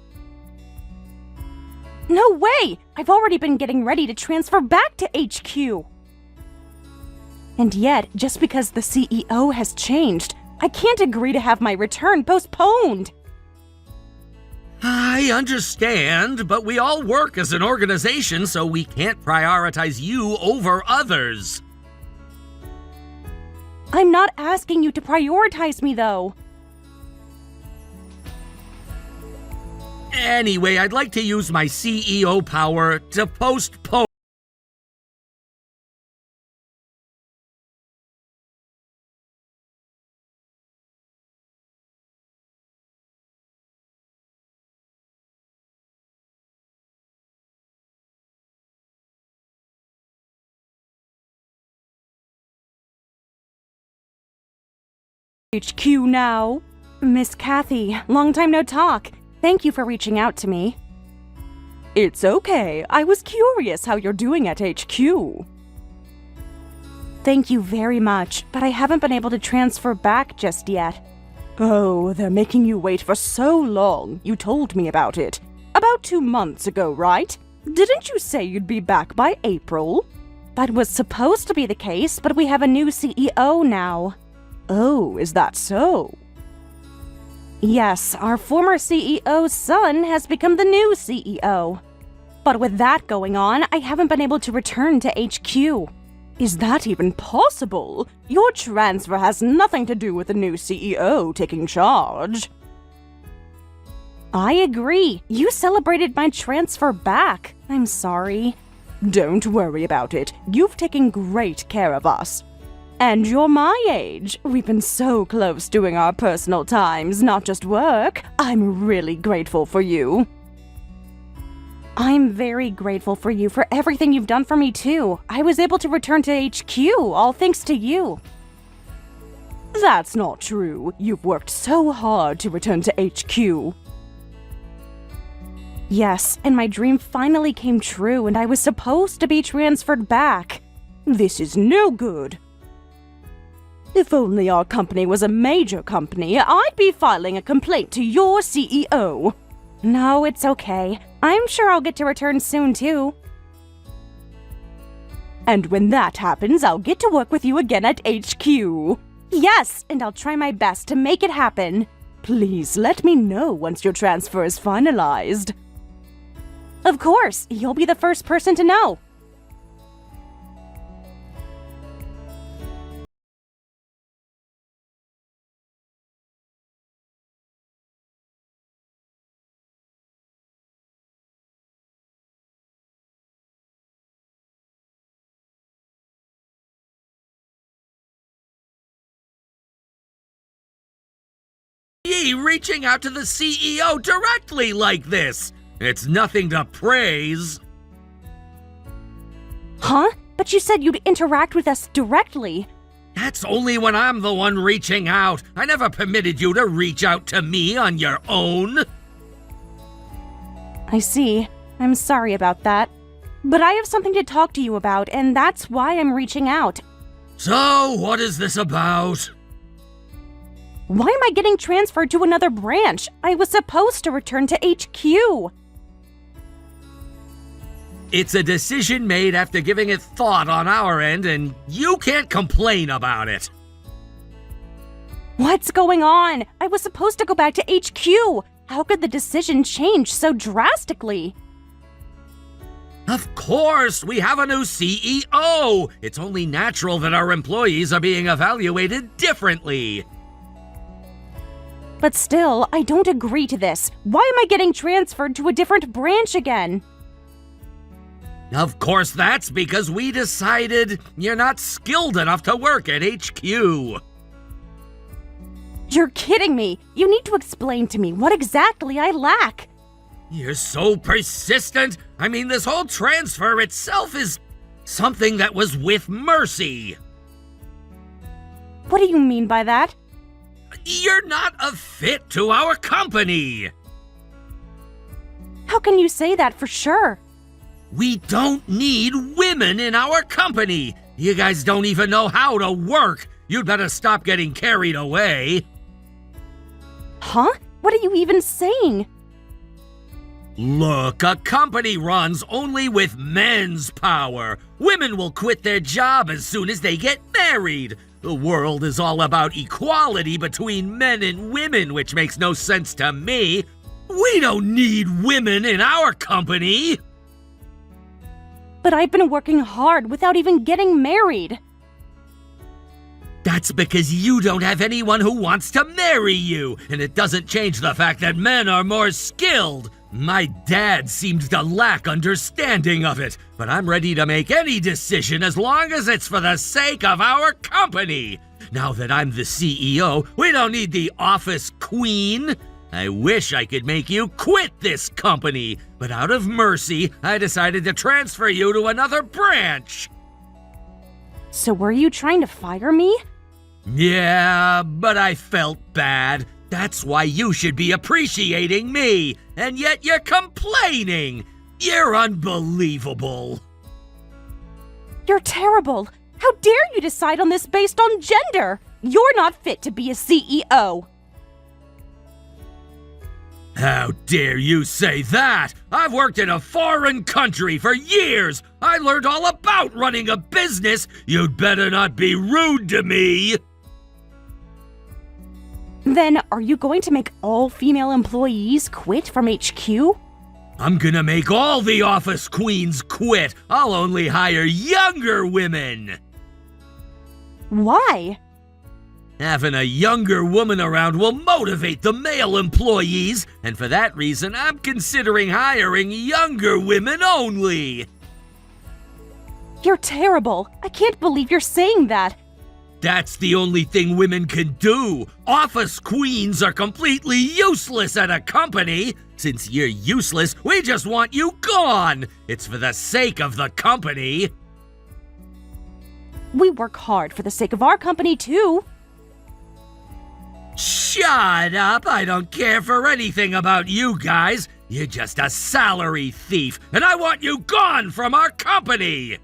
No way! I've already been getting ready to transfer back to HQ. And yet, just because the CEO has changed, I can't agree to have my return postponed. I understand, but we all work as an organization, so we can't prioritize you over others. I'm not asking you to prioritize me, though. Anyway, I'd like to use my CEO power to postpone HQ now. Miss Kathy, long time no talk. Thank you for reaching out to me. It's okay. I was curious how you're doing at HQ. Thank you very much, but I haven't been able to transfer back just yet. Oh, they're making you wait for so long. You told me about it. About 2 months ago, right? Didn't you say you'd be back by April? That was supposed to be the case, but we have a new CEO now. Oh, is that so? Yes, our former CEO's son has become the new CEO. But with that going on, I haven't been able to return to HQ. Is that even possible? Your transfer has nothing to do with the new CEO taking charge. I agree. You celebrated my transfer back. I'm sorry. Don't worry about it. You've taken great care of us. And you're my age. We've been so close during our personal times, not just work. I'm really grateful for you. I'm very grateful for you for everything you've done for me, too. I was able to return to HQ, all thanks to you. That's not true. You've worked so hard to return to HQ. Yes, and my dream finally came true, and I was supposed to be transferred back. This is no good. If only our company was a major company, I'd be filing a complaint to your CEO. No, it's okay. I'm sure I'll get to return soon, too. And when that happens, I'll get to work with you again at HQ. Yes, and I'll try my best to make it happen. Please let me know once your transfer is finalized. Of course, you'll be the first person to know. Ye reaching out to the CEO directly like this. It's nothing to praise. Huh? But you said you'd interact with us directly. That's only when I'm the one reaching out. I never permitted you to reach out to me on your own. I see. I'm sorry about that. But I have something to talk to you about, and that's why I'm reaching out. So, what is this about? Why am I getting transferred to another branch? I was supposed to return to HQ. It's a decision made after giving it thought on our end, and you can't complain about it. What's going on? I was supposed to go back to HQ. How could the decision change so drastically? Of course, we have a new CEO. It's only natural that our employees are being evaluated differently. But still, I don't agree to this. Why am I getting transferred to a different branch again? Of course, that's because we decided you're not skilled enough to work at HQ. You're kidding me. You need to explain to me what exactly I lack. You're so persistent. I mean, this whole transfer itself is something that was with mercy. What do you mean by that? You're not a fit to our company. How can you say that for sure? We don't need women in our company. You guys don't even know how to work. You'd better stop getting carried away. Huh? What are you even saying? Look, a company runs only with men's power. Women will quit their job as soon as they get married. The world is all about equality between men and women, which makes no sense to me. We don't need women in our company. But I've been working hard without even getting married. That's because you don't have anyone who wants to marry you, and it doesn't change the fact that men are more skilled. My dad seemed to lack understanding of it, but I'm ready to make any decision as long as it's for the sake of our company. Now that I'm the CEO, we don't need the office queen. I wish I could make you quit this company, but out of mercy, I decided to transfer you to another branch. So were you trying to fire me? Yeah, but I felt bad. That's why you should be appreciating me, and yet you're complaining. You're unbelievable. You're terrible. How dare you decide on this based on gender? You're not fit to be a CEO. How dare you say that? I've worked in a foreign country for years. I learned all about running a business. You'd better not be rude to me. Then are you going to make all female employees quit from HQ? I'm gonna make all the office queens quit. I'll only hire younger women. Why? Having a younger woman around will motivate the male employees, and for that reason, I'm considering hiring younger women only. You're terrible. I can't believe you're saying that. That's the only thing women can do. Office queens are completely useless at a company. Since you're useless, we just want you gone. It's for the sake of the company. We work hard for the sake of our company, too. Shut up! I don't care for anything about you guys. You're just a salary thief, and I want you gone from our company!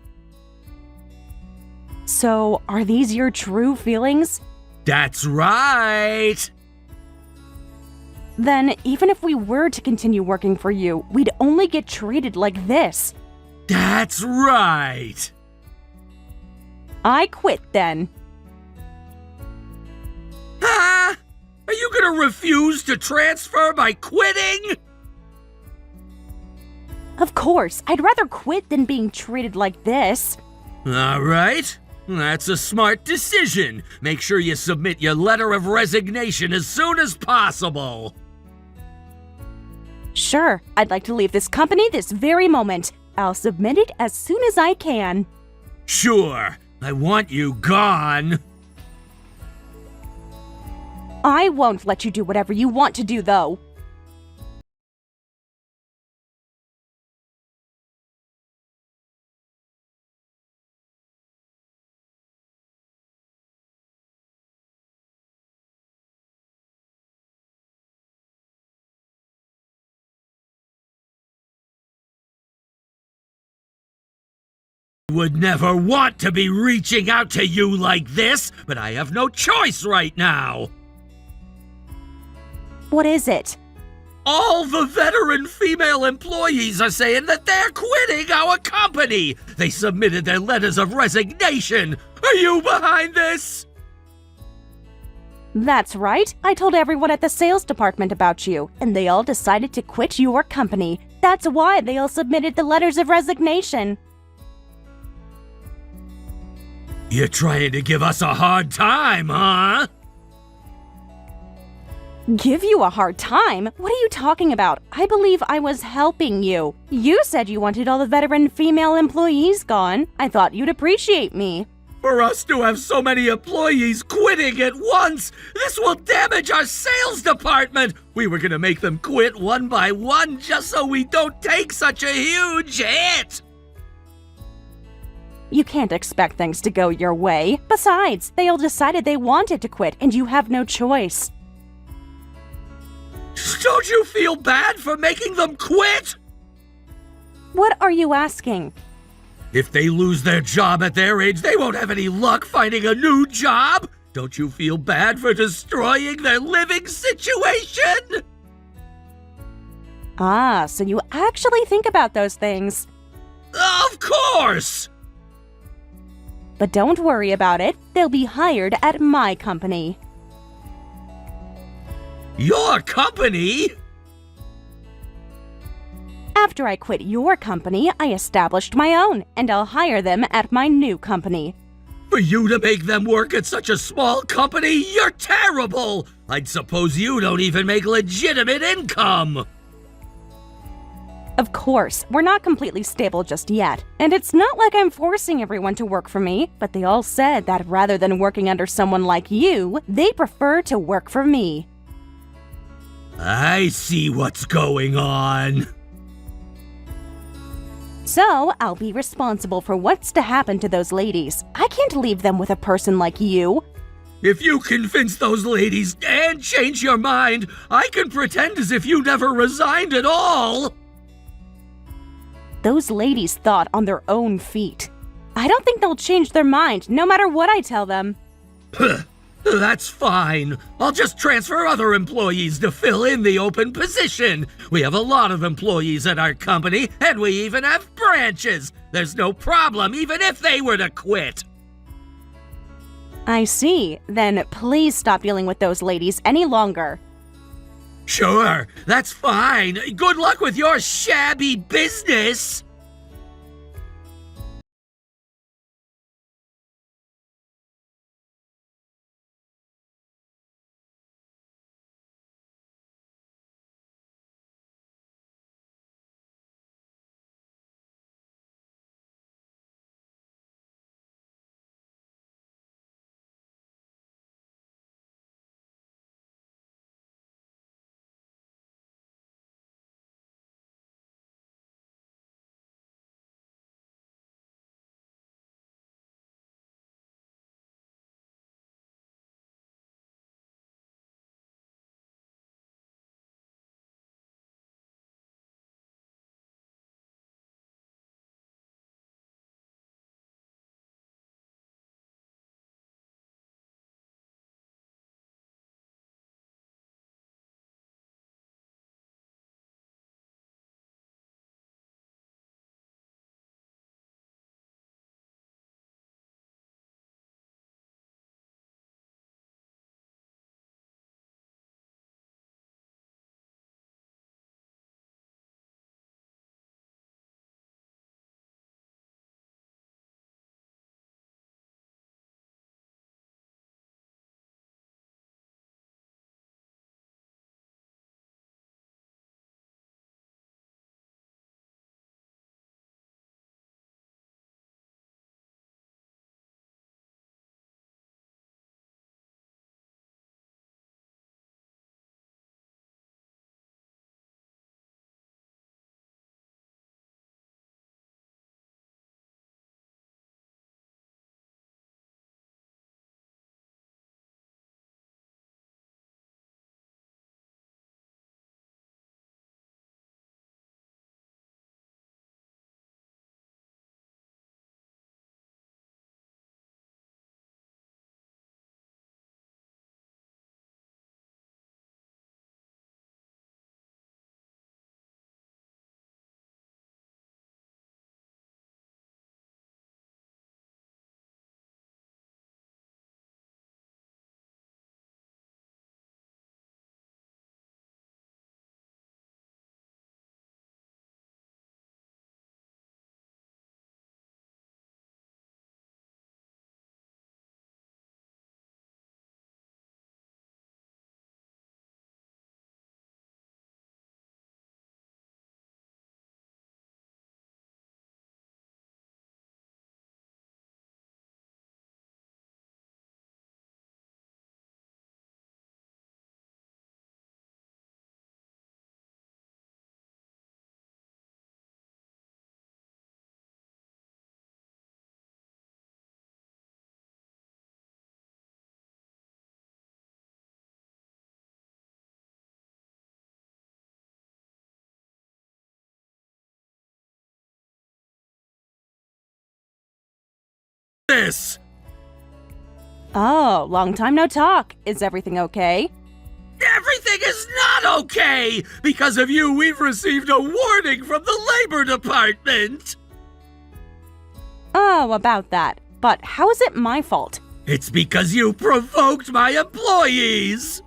So, are these your true feelings? That's right! Then, even if we were to continue working for you, we'd only get treated like this. That's right! I quit then. Ah! Are you gonna refuse to transfer by quitting? Of course, I'd rather quit than being treated like this. All right. That's a smart decision. Make sure you submit your letter of resignation as soon as possible. Sure, I'd like to leave this company this very moment. I'll submit it as soon as I can. Sure. I want you gone. I won't let you do whatever you want to do, though. Would never want to be reaching out to you like this, but I have no choice right now. What is it? All the veteran female employees are saying that they're quitting our company. They submitted their letters of resignation. Are you behind this? That's right. I told everyone at the sales department about you, and they all decided to quit your company. That's why they all submitted the letters of resignation. You're trying to give us a hard time, huh? Give you a hard time? What are you talking about? I believe I was helping you. You said you wanted all the veteran female employees gone. I thought you'd appreciate me. For us to have so many employees quitting at once, this will damage our sales department. We were gonna make them quit one by one just so we don't take such a huge hit. You can't expect things to go your way. Besides, they all decided they wanted to quit, and you have no choice. Don't you feel bad for making them quit? What are you asking? If they lose their job at their age, they won't have any luck finding a new job. Don't you feel bad for destroying their living situation? Ah, so you actually think about those things. Of course! But don't worry about it. They'll be hired at my company. Your company? After I quit your company, I established my own, and I'll hire them at my new company. For you to make them work at such a small company, you're terrible! I'd suppose you don't even make legitimate income! Of course, we're not completely stable just yet, and it's not like I'm forcing everyone to work for me, but they all said that rather than working under someone like you, they prefer to work for me. I see what's going on. So, I'll be responsible for what's to happen to those ladies. I can't leave them with a person like you. If you convince those ladies and change your mind, I can pretend as if you never resigned at all. Those ladies thought on their own feet. I don't think they'll change their mind, no matter what I tell them. That's fine. I'll just transfer other employees to fill in the open position. We have a lot of employees at our company, and we even have branches. There's no problem even if they were to quit. I see. Then please stop dealing with those ladies any longer. Sure, that's fine. Good luck with your shabby business. this? Oh, long time no talk. Is everything okay? Everything is not okay! Because of you, we've received a warning from the Labor Department! Oh, about that. But how is it my fault? It's because you provoked my employees!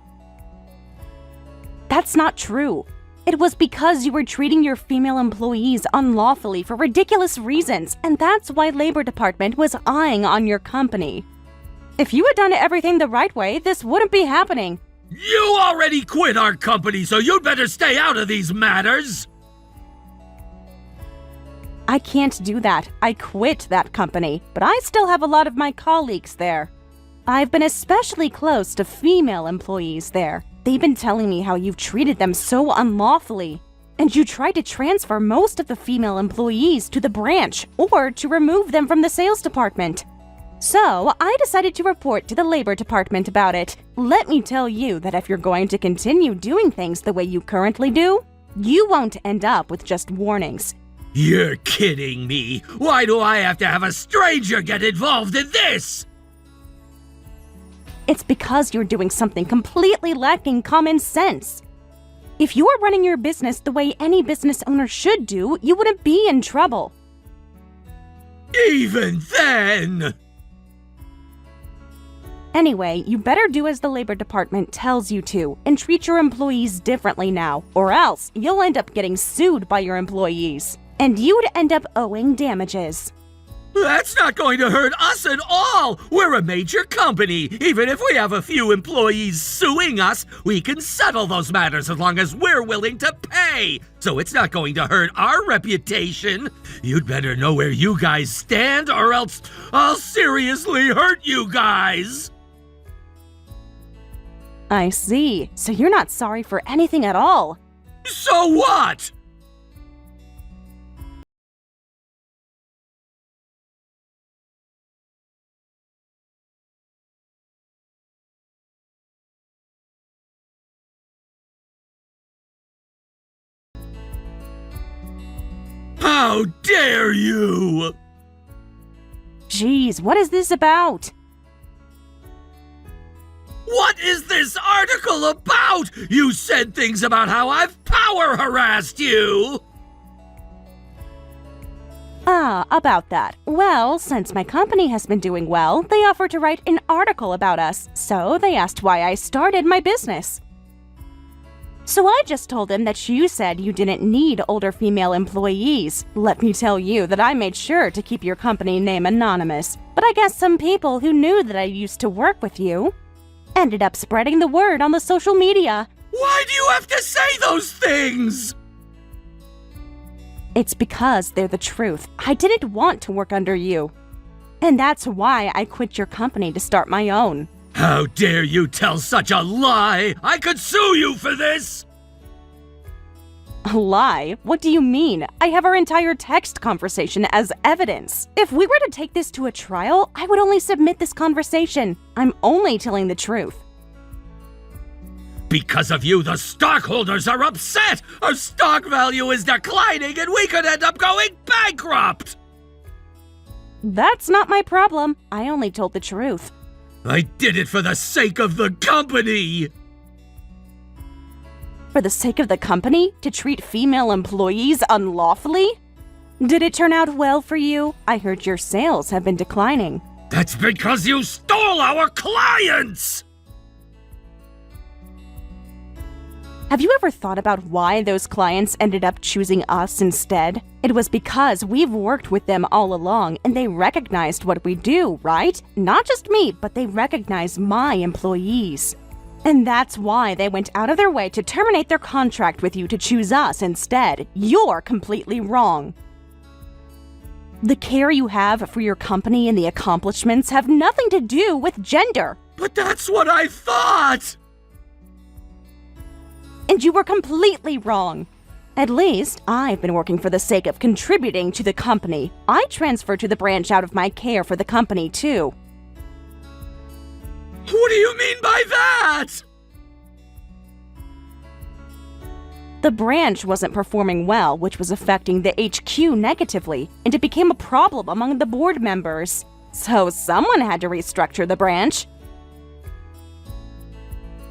That's not true. It was because you were treating your female employees unlawfully for ridiculous reasons, and that's why Labor Department was eyeing on your company. If you had done everything the right way, this wouldn't be happening. You already quit our company, so you'd better stay out of these matters! I can't do that. I quit that company, but I still have a lot of my colleagues there. I've been especially close to female employees there. They've been telling me how you've treated them so unlawfully. And you tried to transfer most of the female employees to the branch or to remove them from the sales department. So, I decided to report to the Labor Department about it. Let me tell you that if you're going to continue doing things the way you currently do, you won't end up with just warnings. You're kidding me! Why do I have to have a stranger get involved in this? It's because you're doing something completely lacking common sense. If you were running your business the way any business owner should do, you wouldn't be in trouble. Even then! Anyway, you better do as the Labor Department tells you to and treat your employees differently now, or else you'll end up getting sued by your employees. And you'd end up owing damages. That's not going to hurt us at all! We're a major company! Even if we have a few employees suing us, we can settle those matters as long as we're willing to pay! So it's not going to hurt our reputation! You'd better know where you guys stand, or else I'll seriously hurt you guys! I see. So you're not sorry for anything at all. So what? How dare you! Jeez, what is this about? What is this article about? You said things about how I've power harassed you! Ah, about that. Well, since my company has been doing well, they offered to write an article about us, so they asked why I started my business. So I just told them that you said you didn't need older female employees. Let me tell you that I made sure to keep your company name anonymous, but I guess some people who knew that I used to work with you ended up spreading the word on the social media. Why do you have to say those things? It's because they're the truth. I didn't want to work under you. And that's why I quit your company to start my own. How dare you tell such a lie! I could sue you for this! A lie? What do you mean? I have our entire text conversation as evidence. If we were to take this to a trial, I would only submit this conversation. I'm only telling the truth. Because of you, the stockholders are upset! Our stock value is declining and we could end up going bankrupt! That's not my problem. I only told the truth. I did it for the sake of the company! For the sake of the company? To treat female employees unlawfully? Did it turn out well for you? I heard your sales have been declining. That's because you stole our clients! Have you ever thought about why those clients ended up choosing us instead? It was because we've worked with them all along and they recognized what we do, right? Not just me, but they recognize my employees. And that's why they went out of their way to terminate their contract with you to choose us instead. You're completely wrong. The care you have for your company and the accomplishments have nothing to do with gender. But that's what I thought! And you were completely wrong. At least, I've been working for the sake of contributing to the company. I transferred to the branch out of my care for the company, too. What do you mean by that? The branch wasn't performing well, which was affecting the HQ negatively, and it became a problem among the board members. So someone had to restructure the branch.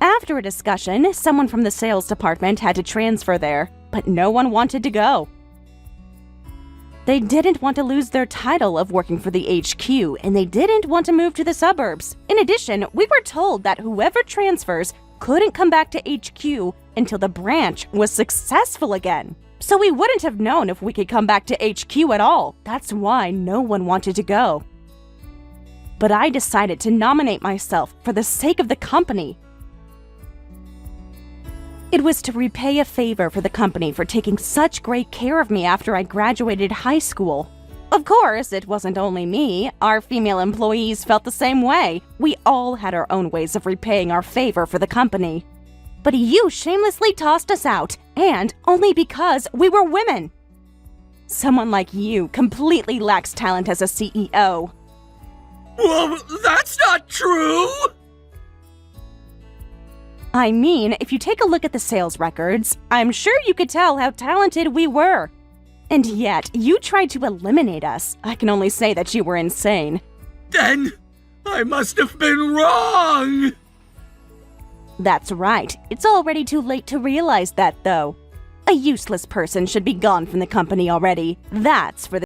After a discussion, someone from the sales department had to transfer there, but no one wanted to go. They didn't want to lose their title of working for the HQ, and they didn't want to move to the suburbs. In addition, we were told that whoever transfers couldn't come back to HQ until the branch was successful again. So we wouldn't have known if we could come back to HQ at all. That's why no one wanted to go. But I decided to nominate myself for the sake of the company. It was to repay a favor for the company for taking such great care of me after I graduated high school. Of course, it wasn't only me. Our female employees felt the same way. We all had our own ways of repaying our favor for the company. But you shamelessly tossed us out, and only because we were women. Someone like you completely lacks talent as a CEO. Well, that's not true! I mean, if you take a look at the sales records, I'm sure you could tell how talented we were. And yet, you tried to eliminate us. I can only say that you were insane. Then, I must have been wrong! That's right. It's already too late to realize that, though. A useless person should be gone from the company already. That's for the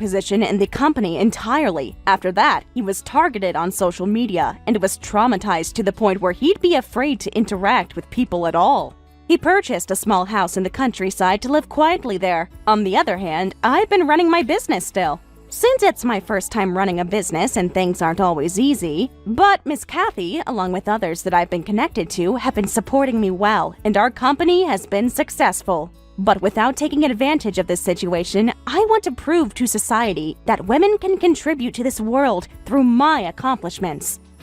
position in the company entirely. After that, he was targeted on social media and was traumatized to the point where he'd be afraid to interact with people at all. He purchased a small house in the countryside to live quietly there. On the other hand, I've been running my business still. Since it's my first time running a business and things aren't always easy, but Miss Kathy, along with others that I've been connected to, have been supporting me well, and our company has been successful. But without taking advantage of this situation, I want to prove to society that women can contribute to this world through my accomplishments.